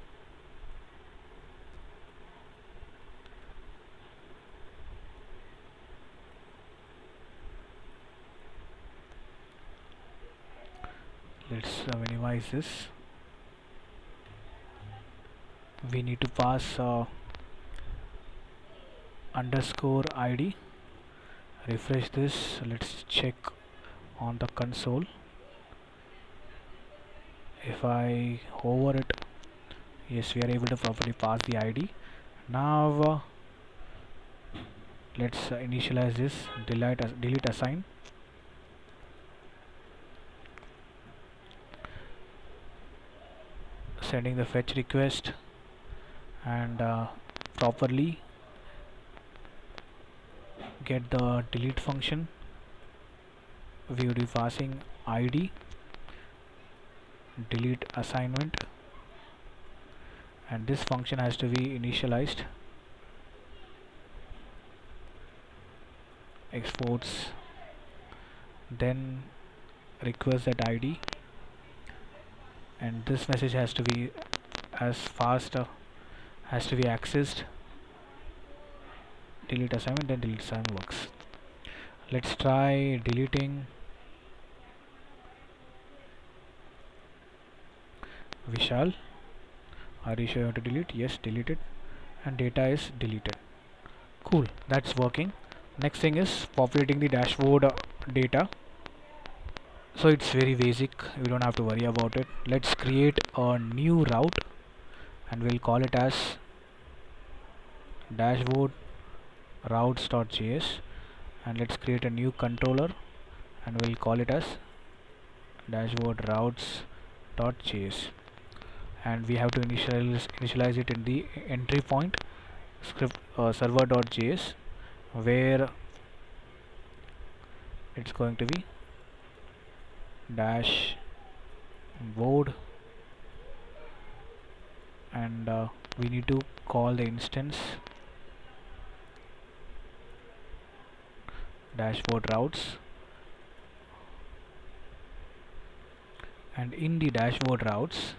Let's minimize this. We need to pass underscore ID. Refresh this. Let's check on the console. If I hover it, yes, we are able to properly pass the ID. Now let's initialize this. Delete assign. Sending the fetch request, and properly get the delete function. We will be passing ID, delete assignment, and this function has to be initialized. Exports, then request that ID, and this message has to be as fast has to be accessed. Delete assignment, then delete assignment works. Let's try deleting Vishal. Are you sure you want to delete? Yes, delete it, and data is deleted. Cool, that's working. Next thing is populating the dashboard data. So it's very basic, we don't have to worry about it. Let's create a new route, and we'll call it as dashboard routes.js, and let's create a new controller, and we'll call it as dashboard routes.js, and we have to initialize it in the entry point, script server.js, where it's going to be dashboard, and we need to call the instance dashboard routes, and in the dashboard routes,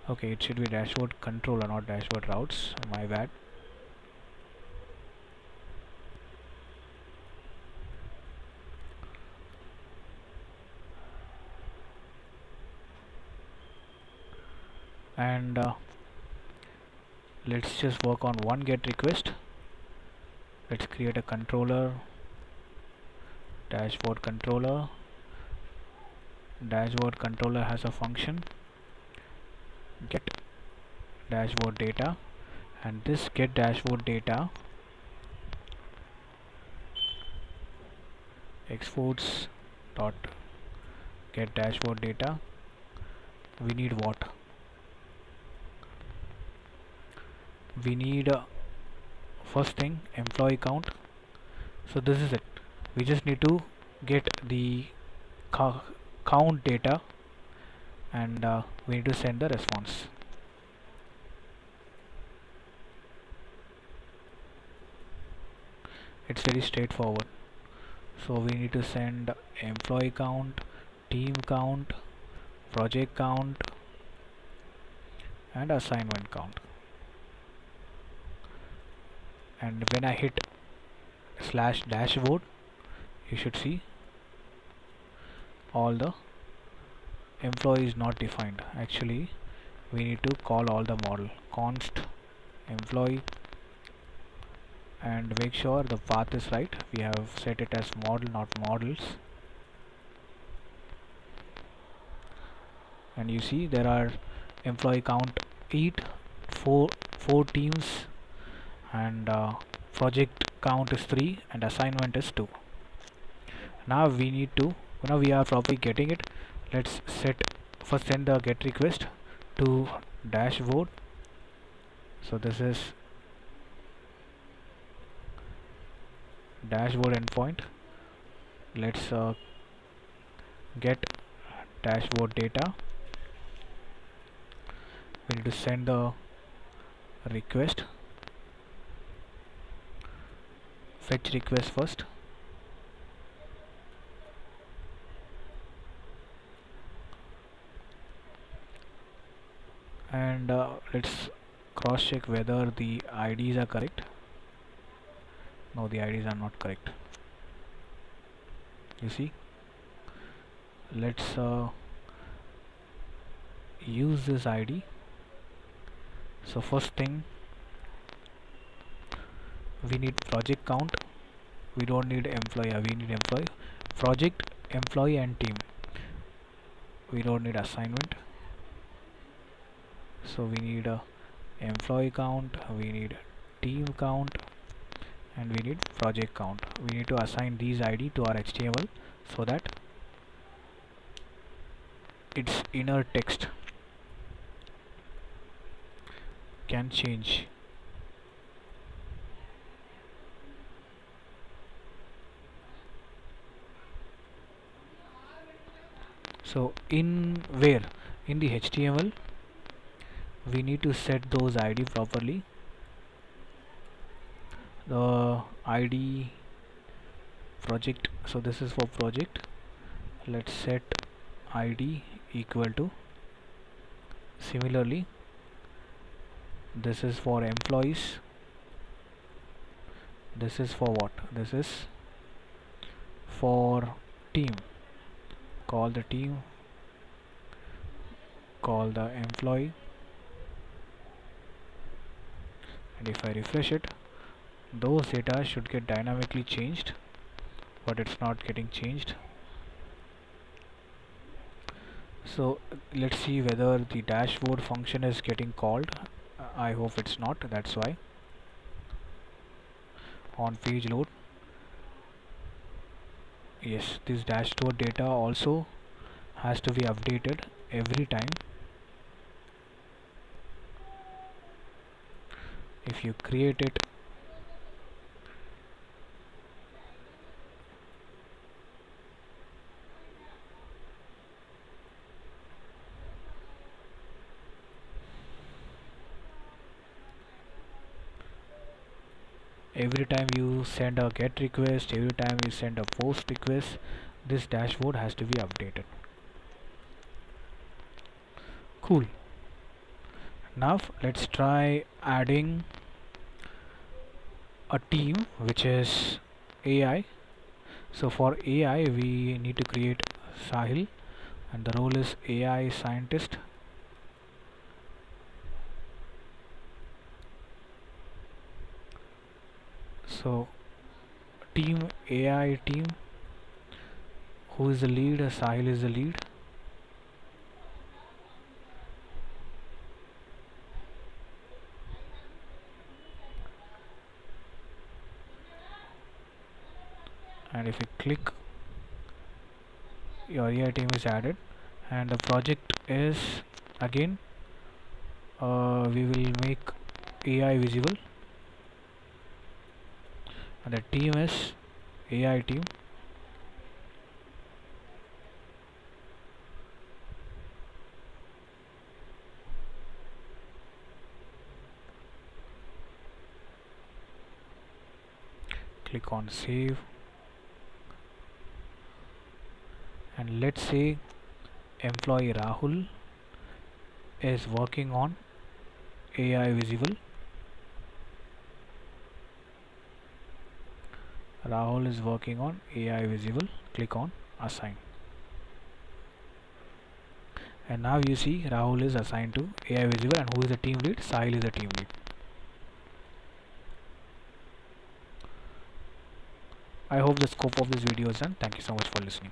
okay, it should be dashboard controller, not dashboard routes, my bad. And let's just work on one get request. Let's create a controller, dashboard controller. Dashboard controller has a function get dashboard data, and this get dashboard data exports dot get dashboard data. We need what? We need first thing, employee count. So this is it. We just need to get the count data, and we need to send the response. It's very straightforward. So we need to send employee count, team count, project count, and assignment count. And when I hit slash dashboard, you should see all the employees not defined. Actually, we need to call all the model const employee, and make sure the path is right. We have set it as model, not models. And you see there are employee count 8, 4 teams, and project count is 3, and assignment is 2. Now we need to, now we are probably getting it. Let's first send the get request to dashboard. So this is dashboard endpoint. Let's get dashboard data. We need to send the request, fetch request first, and let's cross check whether the IDs are correct. No, the IDs are not correct. You see, let's use this ID. So first thing, we need project count. We don't need employee, we need employee, project, employee, and team. We don't need assignment. So we need a employee count, we need team count, and we need project count. We need to assign these ID to our HTML so that its inner text can change. So in where? In the HTML, we need to set those ID properly. The ID project, so this is for project. Let's set ID equal to, similarly this is for employees. This is for what? This is for team. Call the team, call the employee, and if I refresh it, those data should get dynamically changed, but it's not getting changed. So let's see whether the dashboard function is getting called. I hope it's not, that's why. On page load, yes, this dashboard data also has to be updated every time. If you create it, every time you send a get request, every time you send a post request, this dashboard has to be updated. Cool. Now let's try adding a team which is AI. So for AI we need to create Sahil, and the role is AI scientist. So team AI team, who is the lead? Sahil is the lead. And if you click, your AI team is added, and the project is again we will make AI visible, and the team is AI team. Click on save, and let's say employee Rahul is working on AI visible. Rahul is working on AI visible. Click on assign, and now you see Rahul is assigned to AI visible, and who is the team lead? Sahil is the team lead. I hope the scope of this video is done. Thank you so much for listening.